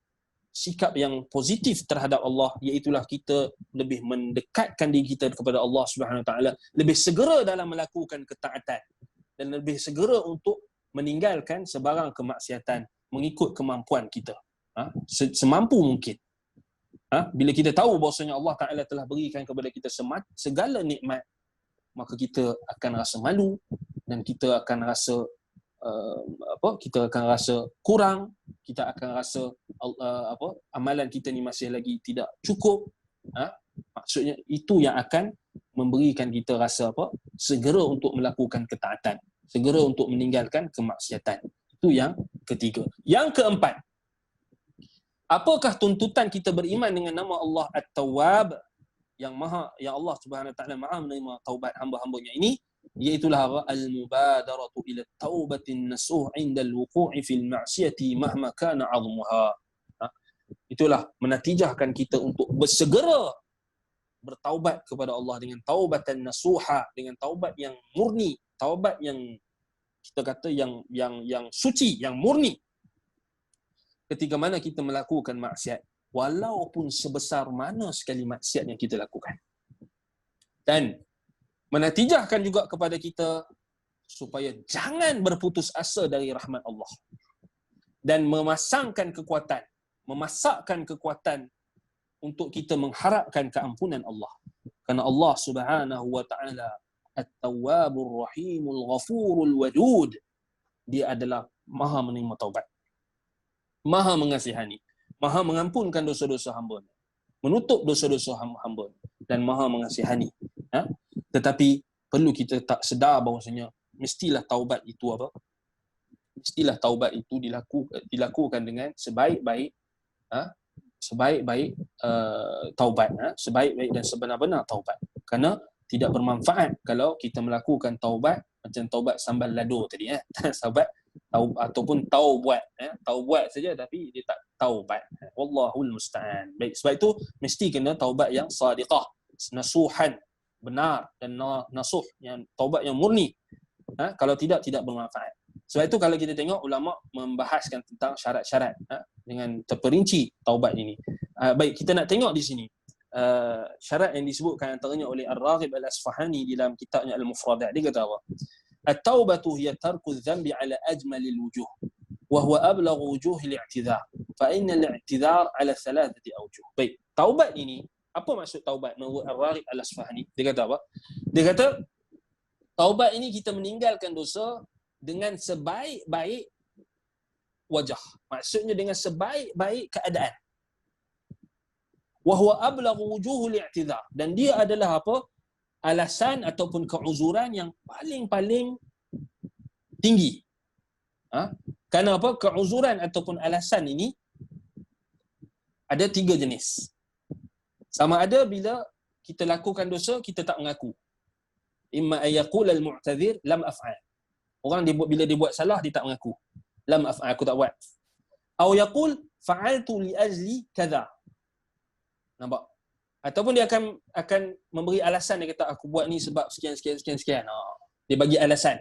S1: sikap yang positif terhadap Allah, iaitulah kita lebih mendekatkan diri kita kepada Allah Subhanahu Taala, lebih segera dalam melakukan ketaatan dan lebih segera untuk meninggalkan sebarang kemaksiatan mengikut kemampuan kita. Semampu mungkin. Bila kita tahu bahawasanya Allah Ta'ala telah berikan kepada kita segala nikmat, maka kita akan rasa malu dan kita akan rasa kita akan rasa kurang, kita akan rasa amalan kita ni masih lagi tidak cukup. Maksudnya itu yang akan memberikan kita rasa segera untuk melakukan ketaatan. segera untuk meninggalkan kemaksiatan. Itu yang ketiga. Yang keempat, apakah tuntutan kita beriman dengan nama Allah At-Tawwab, yang Allah Subhanahu wa taala Maha menerima taubat hamba-hambanya ini, iaitulah al-mubadaratu ila taubatin nasuh 'inda al-wuqu'i fil ma'siyati mahma kana 'azmuha. Itulah menatijahkan kita untuk bersegera bertaubat kepada Allah dengan taubatan nasuha, dengan taubat yang murni, taubat yang kita kata yang suci, yang murni. Ketika mana kita melakukan maksiat, walaupun sebesar mana sekali maksiat yang kita lakukan. Dan menatijahkan juga kepada kita supaya jangan berputus asa dari rahmat Allah. Dan memasakkan kekuatan untuk kita mengharapkan keampunan Allah. Karena Allah Subhanahu wa taala At-Tawwabur Rahimul Ghafurul Wadud. Dia adalah Maha menerima taubat, Maha mengasihani, Maha mengampunkan dosa-dosa hamba, menutup dosa-dosa hamba, dan Maha mengasihani. Tetapi perlu kita tak sedar bahawasanya mestilah taubat itu apa? Mestilah taubat itu dilakukan dengan sebaik-baik taubat, sebaik-baik dan sebenar-benar taubat. Kerana tidak bermanfaat kalau kita melakukan taubat macam taubat sambal lado tadi, taubat ataupun taubat saja tapi dia tak taubat. Wallahul musta'an. Baik, sebab itu mesti kena taubat yang sadiqah, nasuhan, benar, dan nasuh, yang taubat yang murni. Kalau tidak bermanfaat. Sebab itu kalau kita tengok ulama membahaskan tentang syarat-syarat dengan terperinci taubat ini. Baik, kita nak tengok di sini syarat yang disebutkan antaranya oleh Ar-Raghib Al-Asfahani di dalam kitabnya Al-Mufradat. Dia kata apa? At-taubatu hiya tarku adh-dhanbi ala ajmalil wujuh wa huwa ablaghu wujuhil i'tidhar fa inna al-i'tidhar ala thalathati awjuh. Baik, taubat ini, apa maksud taubat menurut Ar-Raghib Al-Asfahani? Dia kata apa? Dia kata taubat ini kita meninggalkan dosa dengan sebaik-baik wajah. Maksudnya dengan sebaik-baik keadaan. Wa huwa ablaghu wujuhul i'tidhar, dan dia adalah apa? Alasan ataupun keuzuran yang paling tinggi. Kerana apa? Keuzuran ataupun alasan ini ada 3 jenis. Sama ada bila kita lakukan dosa, kita tak mengaku. Imma ayaqul al-mu'tadhir lam af'al. Orang bila dia buat salah, dia tak mengaku. Lam af'al, aku tak buat. Atau yaqul fa'altu li ajli kadza. Nampak? Ataupun dia akan memberi alasan, dia kata aku buat ni sebab sekian. Dia bagi alasan.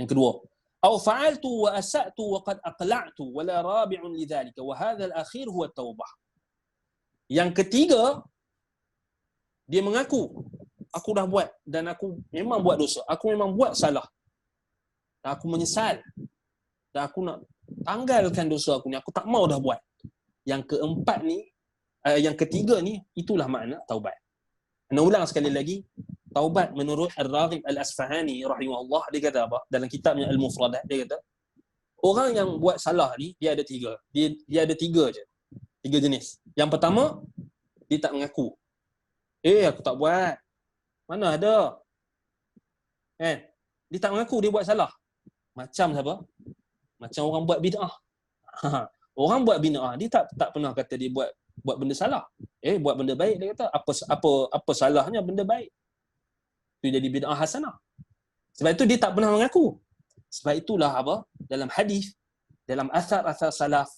S1: Yang kedua, au fa'altu wa asa'tu wa qad aqla'tu wa la rabi'un lidhalika wa hadha al-akhir huwa at-taubah. Yang ketiga, dia mengaku aku dah buat dan aku memang buat dosa. Aku memang buat salah. Dan aku menyesal. Dan aku nak tanggalkan dosa aku ni. Aku tak mau dah buat. Yang keempat ni, yang ketiga ni, itulah makna taubat. Nak ulang sekali lagi, taubat menurut Ar-Raghib Al-Asfahani rahimahullah, dia kata apa? Dalam kitabnya Al-Mufradat, dia kata orang yang buat salah ni, dia ada 3. Dia ada 3 je. 3 jenis. Yang pertama, dia tak mengaku. Aku tak buat. Mana ada? Kan? Dia tak mengaku dia buat salah. Macam siapa? Macam orang buat bid'ah. Orang buat bid'ah, dia tak pernah kata dia buat benda salah. Buat benda baik, dia kata apa salahnya benda baik. Itu jadi bid'ah hasanah. Sebab itu dia tak pernah mengaku. Sebab itulah apa? Dalam hadis, dalam asar-asar salaf,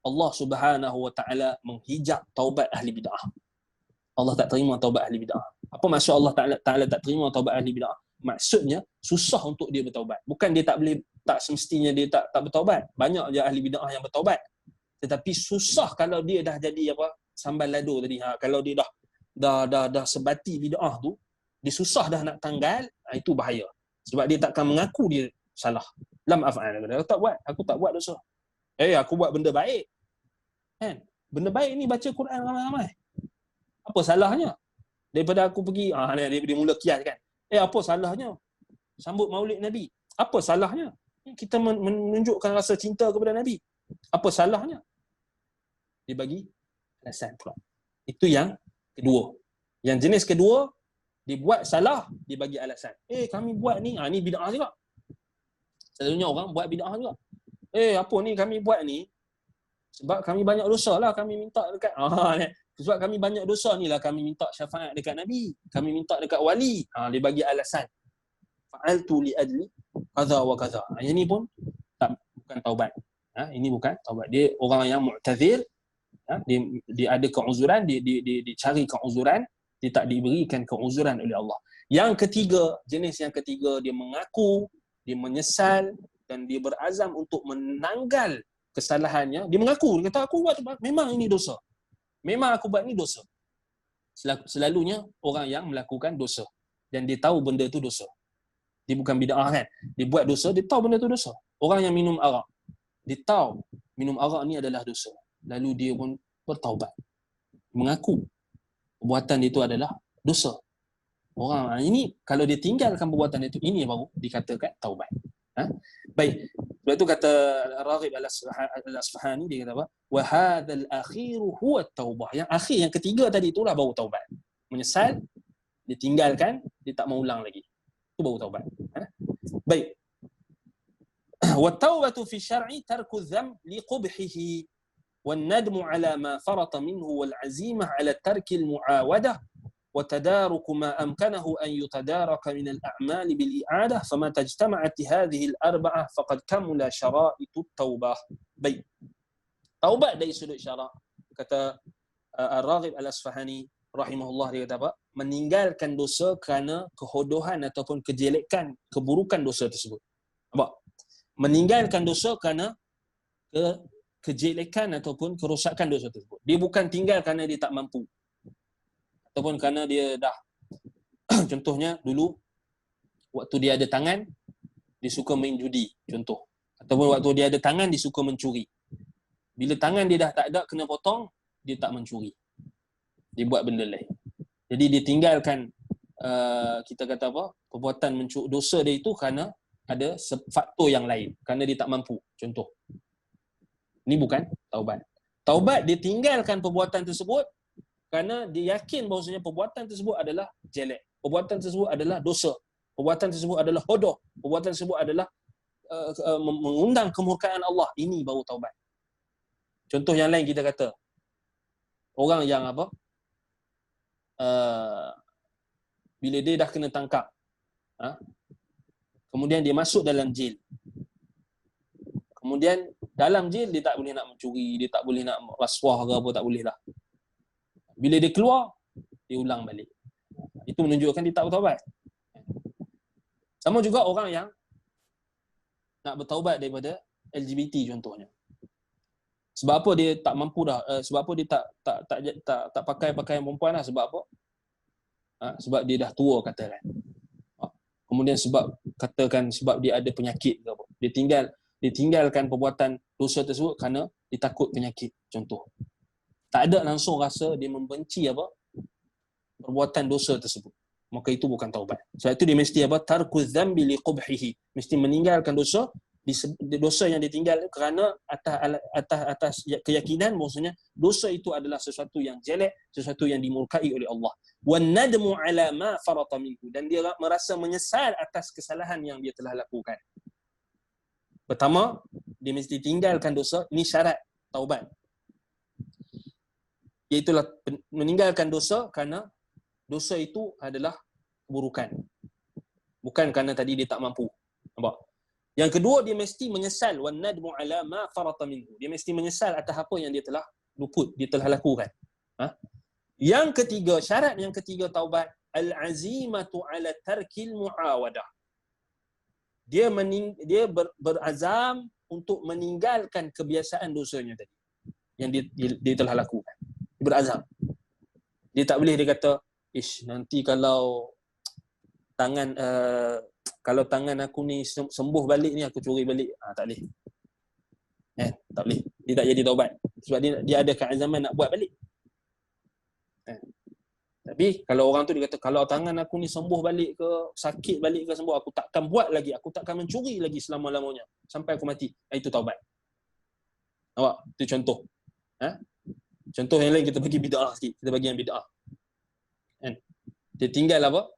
S1: Allah Subhanahu wa taala menghijab taubat ahli bid'ah. Allah tak terima taubat ahli bid'ah. Apa maksud Allah Taala tak terima taubat ahli bid'ah? Maksudnya susah untuk dia bertaubat. Bukan dia tak semestinya dia tak bertaubat. Banyak je ahli bid'ah yang bertaubat. Tetapi susah kalau dia dah jadi apa? Sambal lado tadi. Kalau dia dah sebati bid'ah tu, dia susah dah nak tanggal, itu bahaya. Sebab dia takkan mengaku dia salah. Lam af'al. Aku tak buat dosa. Aku buat benda baik. Kan? Benda baik ni baca Quran ramai-ramai. Apa salahnya? Daripada aku pergi, dia mula kias kan. Apa salahnya? Sambut Maulid Nabi. Apa salahnya? Kita menunjukkan rasa cinta kepada Nabi. Apa salahnya? Dia bagi alasan pula. Itu yang kedua. Yang jenis kedua, dia buat salah, dia bagi alasan. Kami buat ni, ni bid'ah juga. Selalunya orang buat bid'ah juga. Apa ni kami buat ni? Sebab kami banyak dosa lah kami minta dekat sebab kami banyak dosa ni lah kami minta syafaat dekat Nabi, kami minta dekat wali. Dia bagi alasan. Fa'altu li adli kaza wa kaza. Yang ni pun bukan taubat. Ini bukan taubat. Dia orang yang mu'tazir, dia ada keuzuran, dia cari keuzuran, dia tak diberikan keuzuran oleh Allah. Yang ketiga, jenis yang ketiga, dia mengaku, dia menyesal dan dia berazam untuk menanggal kesalahannya. Dia mengaku, dia kata aku buat memang ini dosa. Memang aku buat ni dosa. Selalunya orang yang melakukan dosa dan dia tahu benda tu dosa. Dia bukan bid'ah kan. Dia buat dosa, dia tahu benda tu dosa. Orang yang minum arak, dia tahu minum arak ni adalah dosa. Lalu dia pun bertaubat. Mengaku perbuatan itu adalah dosa. Orang ini kalau dia tinggalkan perbuatan itu, ini baru dikatakan taubat. Baik. Sebab itu kata Raghib Al-Asfahani, dia kata apa? Wa hadzal akhiru huwa at-taubah. Yang akhir, yang ketiga tadi itulah baru taubat. Menyesal, ditinggalkan, dia tak mau ulang lagi. Itu baru taubat. Baik. Wa taubatu fi syar'i tarku dzam li qubhihi wan nadmu ala ma farata minhu wal azimah ala tarki al-mu'awadah وتدارك ما أمكنه أن يتدارك من الأعمال بالإعادة فما تجتمعت هذه الأربعة فقد كمل شرائط التوبة. Baik. Taubat dari sudut syarak, kata Ar-Raghib Al-Asfahani rahimahullah, dia kata apa? Meninggalkan dosa kerana kehodohan ataupun kejelekan, keburukan dosa tersebut. Apa? Meninggalkan dosa kerana kejelekan ataupun kerosakan dosa tersebut. Dia bukan tinggal kerana dia tak mampu, ataupun kerana dia dah contohnya dulu waktu dia ada tangan dia suka main judi, contoh. Ataupun waktu dia ada tangan dia suka mencuri. Bila tangan dia dah tak ada, kena potong, dia tak mencuri, dia buat benda lain. Jadi dia tinggalkan kita kata apa, perbuatan mencuri, dosa dia itu kerana ada faktor yang lain, kerana dia tak mampu, contoh. Ini bukan taubat. Taubat dia tinggalkan perbuatan tersebut kerana dia yakin bahawasanya perbuatan tersebut adalah jelek, perbuatan tersebut adalah dosa, perbuatan tersebut adalah hodoh, perbuatan tersebut adalah mengundang kemurkaan Allah. Ini baru taubat. Contoh yang lain kita kata, orang yang apa, bila dia dah kena tangkap, kemudian dia masuk dalam jail, kemudian dalam jail dia tak boleh nak mencuri, dia tak boleh nak rasuah ke apa, tak boleh lah. Bila dia keluar, dia ulang balik. Itu menunjukkan dia tak bertaubat. Sama juga orang yang nak bertaubat daripada LGBT contohnya. Sebab apa dia tak mampu dah? Sebab apa dia tak pakai pakaian perempuan lah? Sebab apa? Sebab dia dah tua katakan. Kemudian sebab dia ada penyakit ke apa. Dia tinggalkan perbuatan dosa tersebut kerana dia takut penyakit, contoh. Tak ada langsung rasa dia membenci apa perbuatan dosa tersebut, maka itu bukan taubat. Sebab itu dia mesti apa, tarku dzambi liqubhihi, mesti meninggalkan dosa. Dosa yang ditinggal kerana atas keyakinan bahwasanya dosa itu adalah sesuatu yang jelek, sesuatu yang dimurkai oleh Allah. Wan nadmu ala ma farata minhu, dan dia merasa menyesal atas kesalahan yang dia telah lakukan. Pertama, dia mesti tinggalkan dosa, ini syarat taubat. Iaitulah meninggalkan dosa kerana dosa itu adalah keburukan, bukan kerana tadi dia tak mampu. Nampak? Yang kedua, dia mesti menyesal, wan nadmu ala ma farata minhu, dia mesti menyesal atas apa yang dia telah luput, dia telah lakukan. Yang ketiga, syarat yang ketiga taubat, al-azimatu ala tarkil muawadah. Dia berazam untuk meninggalkan kebiasaan dosanya tadi yang dia telah lakukan. Berazam. Dia tak boleh dia kata, nanti kalau tangan aku ni sembuh balik ni, aku curi balik. Tak boleh. Tak boleh. Dia tak jadi taubat. Sebab dia ada keazaman nak buat balik. Tapi kalau orang tu dia kata, kalau tangan aku ni sembuh balik ke, sakit balik ke, sembuh, aku takkan buat lagi, aku takkan mencuri lagi selama-lamanya sampai aku mati. Itu taubat. Nampak? Itu contoh. Contoh yang lain kita bagi bid'ah sikit. Kita bagi yang bid'ah. Dia tinggal apa?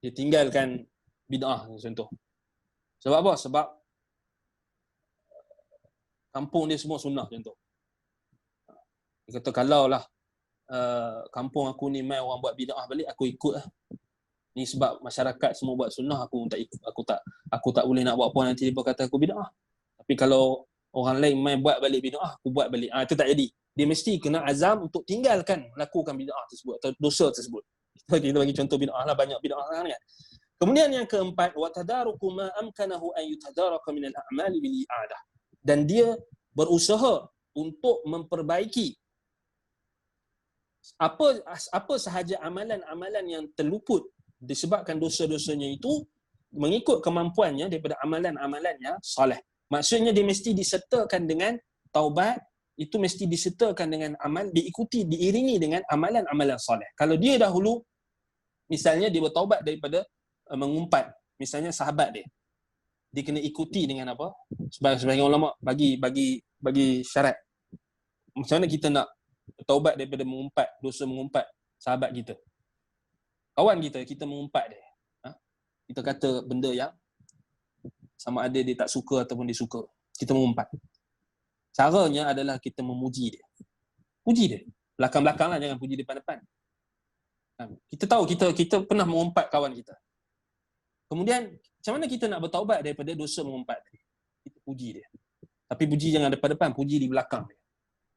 S1: Dia tinggalkan bid'ah, contoh. Sebab apa? Sebab kampung dia semua sunnah contoh. Dia kata kalau lah kampung aku ni mai orang buat bid'ah balik, aku ikut lah. Ni sebab masyarakat semua buat sunnah, aku tak ikut, aku tak boleh nak buat apa nanti dia kata aku bid'ah. Tapi kalau orang lain mai buat balik bid'ah, aku buat balik. Itu tak jadi. Dia mesti kena azam untuk tinggalkan melakukan bid'ah tersebut atau dosa tersebut. Kita bagi contoh bid'ah lah, banyak bid'ah kan. Kemudian yang keempat, wa tadaruku ma amkanahu an yutadaraka min al-a'mal bil i'adah. Dan dia berusaha untuk memperbaiki apa sahaja amalan-amalan yang terluput disebabkan dosa-dosanya itu mengikut kemampuannya daripada amalan-amalannya soleh. Maksudnya dia mesti disertakan dengan taubat, itu mesti disertakan dengan amal, diiringi dengan amalan-amalan soleh. Kalau dia dahulu misalnya dia bertaubat daripada mengumpat, misalnya sahabat dia kena ikuti dengan apa? Sebahagian ulama bagi syarat. Macam mana kita nak bertaubat daripada mengumpat, dosa mengumpat sahabat kita? Kawan kita mengumpat dia. Kita kata benda yang sama ada dia tak suka ataupun dia suka. Kita mengumpat. Caranya adalah kita memuji dia. Puji dia. Belakang-belakang lah, jangan puji depan-depan. Kita tahu kita pernah mengumpat kawan kita. Kemudian, macam mana kita nak bertaubat daripada dosa mengumpat tadi? Kita puji dia. Tapi puji jangan depan-depan, puji di belakang dia.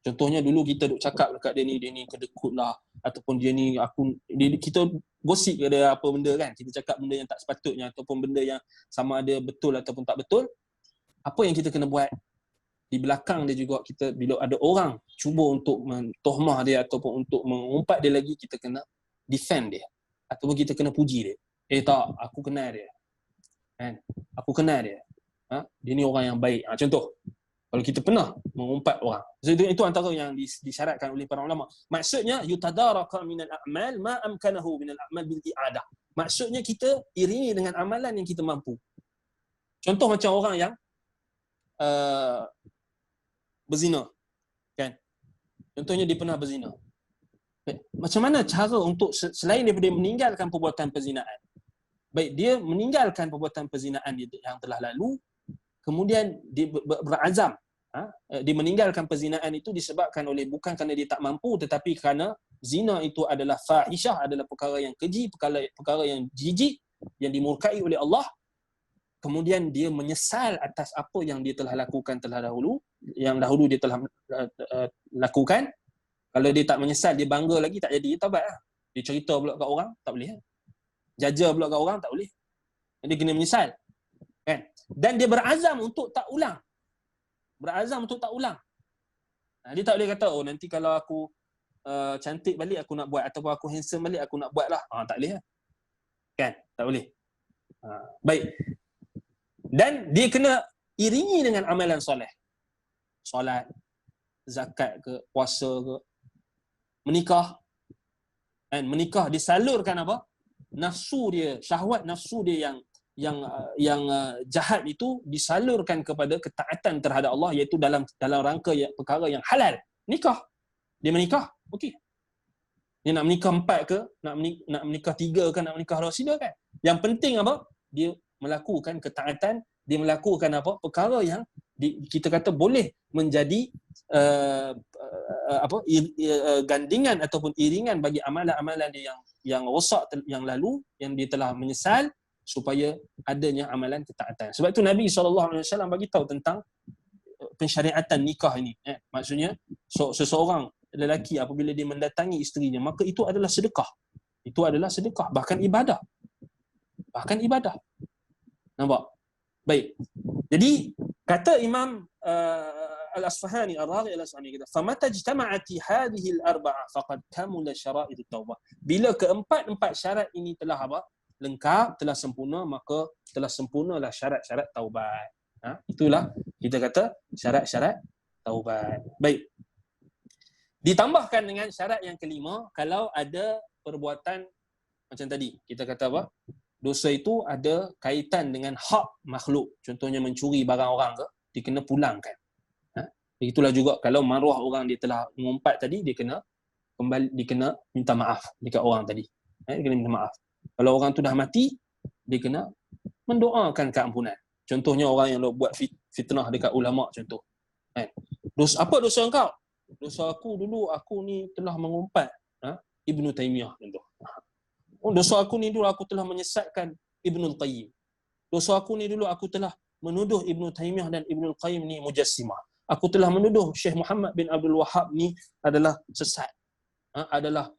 S1: Contohnya dulu kita duk cakap dekat dia ni kedekut lah, ataupun dia ni kita gosip ke dia apa benda kan, kita cakap benda yang tak sepatutnya ataupun benda yang sama ada betul ataupun tak betul. Apa yang kita kena buat di belakang dia juga, kita bila ada orang cuba untuk mentohmah dia ataupun untuk mengumpat dia lagi, kita kena defend dia ataupun kita kena puji dia. Tak, aku kenal dia kan, aku kenal dia, dia ni orang yang baik. Contoh kalau kita pernah mengumpat orang. So, itu antara yang disyaratkan oleh para ulama. Maksudnya yutadaraka minal a'mal ma amkanahu minal a'mal bil i'adah. Maksudnya kita iringi dengan amalan yang kita mampu. Contoh macam orang yang berzina kan. Contohnya dia pernah berzina. Macam mana cara untuk selain daripada meninggalkan perbuatan perzinaan? Baik, dia meninggalkan perbuatan perzinaan yang telah lalu, kemudian dia berazam, dia meninggalkan perzinaan itu disebabkan oleh bukan kerana dia tak mampu, tetapi kerana zina itu adalah fahisyah, adalah perkara yang keji, perkara yang jijik, yang dimurkai oleh Allah. Kemudian dia menyesal atas apa yang dia telah lakukan dahulu dia telah lakukan. Kalau dia tak menyesal, dia bangga lagi, tak jadi, dia taubat lah. Dia cerita pula kat orang, tak boleh. Jaja pula kat orang, tak boleh. Dia kena menyesal. Kan? Dan dia berazam untuk tak ulang. Dia tak boleh kata, nanti kalau aku cantik balik aku nak buat, ataupun aku handsome balik aku nak buat lah. Tak boleh lah. Kan? Tak boleh. Baik. Dan dia kena iringi dengan amalan soleh. Solat, zakat ke, puasa ke, menikah. Dan menikah disalurkan apa? Nafsu dia, syahwat nafsu dia yang jahat itu disalurkan kepada ketaatan terhadap Allah, iaitu dalam rangka perkara yang halal. Nikah. Dia menikah, okey. Dia nak menikah 4 ke, nak menikah 3 ke, nak menikah Rasidah kan. Yang penting apa? Dia melakukan ketaatan, dia melakukan apa? Perkara yang kita kata boleh menjadi gandingan ataupun iringan bagi amalan-amalan dia yang rosak yang lalu, yang dia telah menyesal, supaya adanya amalan ketaatan. Sebab itu Nabi SAW bagi tahu tentang pensyariatan nikah ini. Maksudnya seseorang lelaki apabila dia mendatangi isterinya, maka itu adalah sedekah. Itu adalah sedekah, bahkan ibadah. Nampak? Baik. Jadi kata Imam Al-Asfahani, Ar-Raghi Al-Asfahani kata, "Famata ijtama'ati hadhihi al-arba'a faqad kamula syara'it at-taubah." Bila keempat-empat syarat ini telah lengkap, telah sempurna, maka telah sempurnalah syarat-syarat taubat. Itulah kita kata syarat-syarat taubat. Baik. Ditambahkan dengan syarat yang kelima, kalau ada perbuatan macam tadi, kita kata apa? Dosa itu ada kaitan dengan hak makhluk. Contohnya mencuri barang orang ke, dia kena pulangkan. Itulah juga kalau maruah orang dia telah mengumpat tadi, dia kena kembali, dia kena minta maaf dekat orang tadi. Dia kena minta maaf. Kalau orang tu dah mati, dia kena mendoakan keampunan. Contohnya orang yang buat fitnah dekat ulama contoh. Kan? Apa dosa engkau? Dosa aku dulu aku ni telah mengumpat Ibnu Taimiyah contoh. Dosa aku ni dulu aku telah menyesatkan Ibnu Qayyim. Dosa aku ni dulu aku telah menuduh Ibnu Taimiyah dan Ibnu Qayyim ni mujassimah. Aku telah menuduh Syekh Muhammad bin Abdul Wahhab ni adalah sesat. Adalah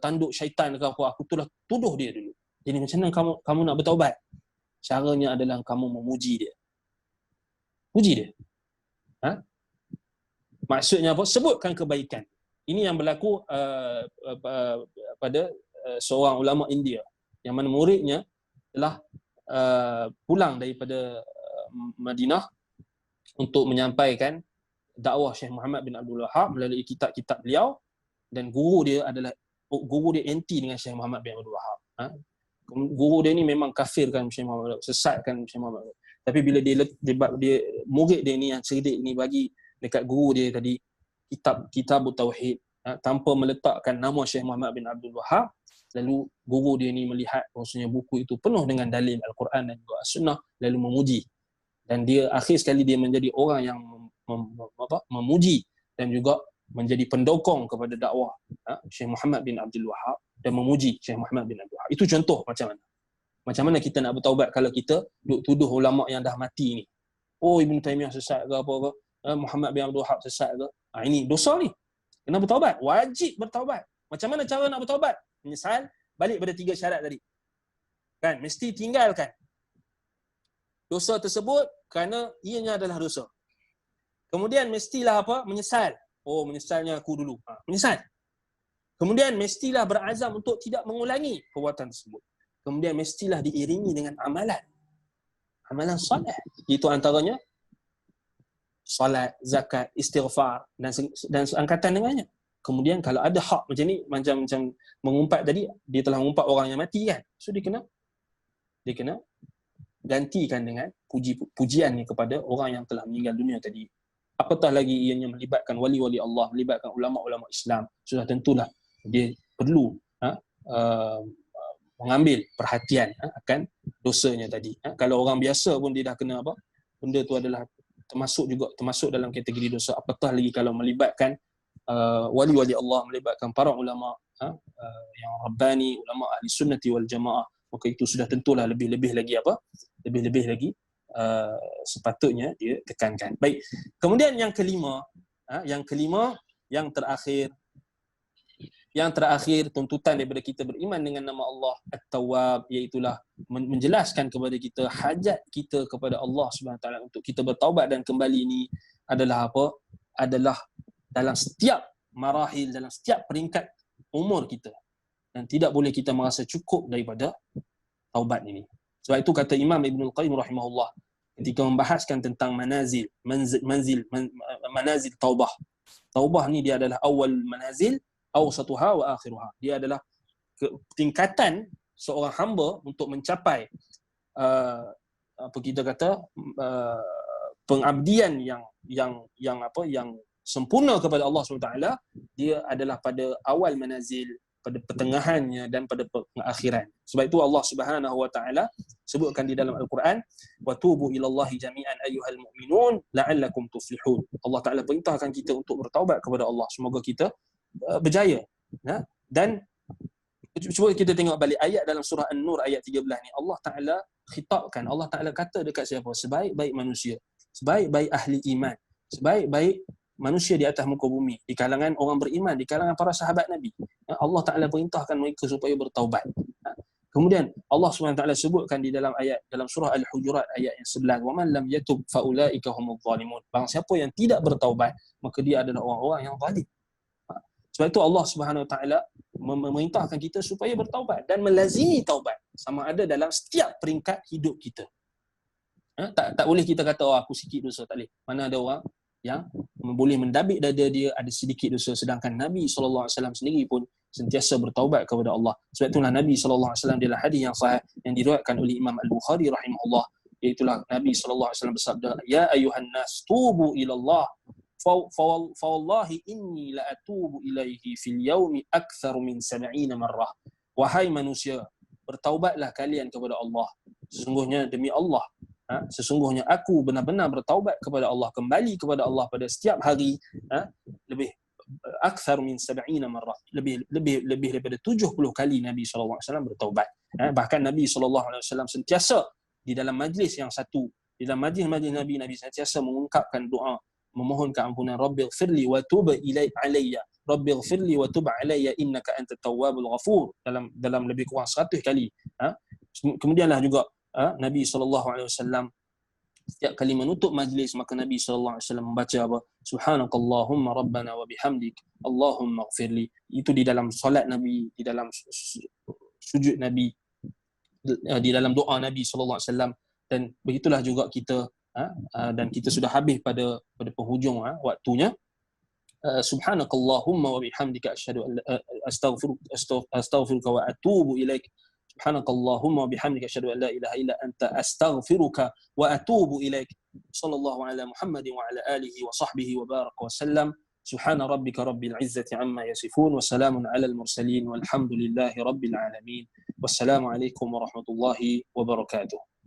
S1: tanduk syaitan ke apa. Aku telah tuduh dia dulu. Jadi macam mana kamu nak bertaubat? Caranya adalah kamu memuji dia. Puji dia. Maksudnya apa? Sebutkan kebaikan. Ini yang berlaku pada seorang ulama India yang mana muridnya telah pulang daripada Madinah untuk menyampaikan dakwah Syekh Muhammad bin Abdul Wahhab melalui kitab-kitab beliau, dan guru dia anti dengan Syekh Muhammad bin Abdul Wahhab. Guru dia ni memang kafirkan Syekh Muhammad, sesatkan Syekh Muhammad. Tapi bila dia murid dia ni yang cerdik ni bagi dekat guru dia tadi kitab tauhid tanpa meletakkan nama Syekh Muhammad bin Abdul Wahhab, lalu guru dia ni melihat bahawasanya buku itu penuh dengan dalil Al-Quran dan juga As-Sunnah, lalu memuji. Dan dia akhir sekali dia menjadi orang yang memuji dan juga menjadi pendokong kepada dakwah Syekh Muhammad bin Abdul Wahhab dan memuji Syekh Muhammad bin Abdul Wahhab. Itu contoh macam mana kita nak bertaubat kalau kita duk tuduh ulama yang dah mati ni. Ibn Taimiyah sesat ke apa ke, Muhammad bin Abdul Wahhab sesat ke. Ini dosa ni. Kena bertaubat, wajib bertaubat. Macam mana cara nak bertaubat? Menyesal, balik pada 3 syarat tadi. Kan, mesti tinggalkan dosa tersebut kerana ianya adalah dosa. Kemudian mestilah apa? Menyesal. Menyesalnya aku dulu. Menyesal. Kemudian mestilah berazam untuk tidak mengulangi perbuatan tersebut. Kemudian mestilah diiringi dengan amalan soleh. Itu antaranya solat, zakat, istighfar dan angkatan dengannya. Kemudian kalau ada hak macam ni, macam mengumpat tadi, dia telah mengumpat orang yang mati kan. So dia kena gantikan dengan pujian ni kepada orang yang telah meninggal dunia tadi. Apatah lagi ianya melibatkan wali-wali Allah, melibatkan ulama-ulama Islam, sudah tentulah dia perlu mengambil perhatian akan dosanya tadi. Kalau orang biasa pun dia dah kena apa? Benda tu adalah termasuk dalam kategori dosa. Apatah lagi kalau melibatkan wali-wali Allah, melibatkan para ulama yang rabbani, ulama ahli sunnati wal jamaah, maka itu sudah tentulah lebih-lebih lagi sepatutnya dia tekankan. Baik. Kemudian yang kelima, yang terakhir tuntutan daripada kita beriman dengan nama Allah At-Tawwab, iaitulah menjelaskan kepada kita hajat kita kepada Allah Subhanahu taala untuk kita bertaubat dan kembali. Ini adalah apa? Adalah dalam setiap marahil, dalam setiap peringkat umur kita, dan tidak boleh kita merasa cukup daripada taubat ini. Sebab itu kata Imam Ibn Qayyim rahimahullah ketika membahaskan tentang manazil taubah. Taubah ni dia adalah awal manazil, awsatuha wa akhiruha. Dia adalah tingkatan seorang hamba untuk mencapai pengabdian yang sempurna kepada Allah SWT. Dia adalah pada awal manazil, pada pertengahannya dan pada pengakhiran. Sebab itu Allah Subhanahu wa taala sebutkan di dalam Al-Quran, wa tubu ilallahi jami'an ayyuhal mu'minun la'allakum tuflihun. Allah Taala perintahkan kita untuk bertaubat kepada Allah, semoga kita berjaya. Dan cuba kita tengok balik ayat dalam surah An-Nur ayat 13 ni. Allah Taala khitabkan, Allah Taala kata dekat siapa? Sebaik-baik manusia, sebaik-baik ahli iman, sebaik-baik manusia di atas muka bumi, di kalangan orang beriman, di kalangan para sahabat Nabi. Allah Taala perintahkan mereka supaya bertaubat. Kemudian Allah SWT sebutkan di dalam surah Al-Hujurat ayat yang 11, wa man lam yatub fa ulaika humudz zalimun. Barang siapa yang tidak bertaubat, maka dia adalah orang-orang yang zalim. Sebab itu Allah SWT memerintahkan kita supaya bertaubat dan melazimi taubat, sama ada dalam setiap peringkat hidup kita. Tak boleh kita kata aku sikit dosa, tak boleh. Mana ada orang yang boleh mendabik dada dia ada sedikit dosa, sedangkan Nabi SAW sendiri pun sentiasa bertaubat kepada Allah. Sebab itulah Nabi SAW dalam hadis yang sahih yang diriwayatkan oleh Imam Al-Bukhari rahimahullah, iaitulah Nabi SAW bersabda, ya ayuhan nas tubu ilallah fa wallahi inni la atubu ilaihi fil yaumi akthar min 70 marrah. Wahai manusia, bertaubatlah kalian kepada Allah, sesungguhnya demi Allah sesungguhnya aku benar-benar bertaubat kepada Allah, kembali kepada Allah pada setiap hari, lebih akthar min 70 marrah, lebih daripada 70 kali Nabi sallallahu alaihi wasallam bertaubat. Bahkan Nabi sallallahu alaihi wasallam sentiasa di dalam majlis yang satu, di dalam majlis Nabi sentiasa mengungkapkan doa memohonkan ampunan, Rabbighfirli wa tub alayya, Rabbighfirli wa tub alayya innaka antat tawwabul ghafur, dalam lebih kurang 100 kali. Kemudianlah juga Nabi SAW setiap kali menutup majlis, maka Nabi SAW membaca apa? Subhanakallahumma rabbana wa bihamdik Allahumma ighfirli. Itu di dalam solat Nabi, di dalam sujud Nabi, di dalam doa Nabi SAW. Dan begitulah juga kita, dan kita sudah habis pada penghujung waktunya. Subhanakallahumma wa bihamdika astaghfiruka wa atubu ilaik. Subhanakallahumma wa bihamdika asyhadu an la ilaha illa anta astaghfiruka wa atubu ilaik. Sallallahu ala Muhammadin wa ala alihi wa sahbihi wa baraka wa sallam. Subhana rabbika rabbil izzati amma yasifun wa salamun ala al mursalin walhamdulillahi rabbil alamin. Wassalamu alaikum warahmatullahi wabarakatuh.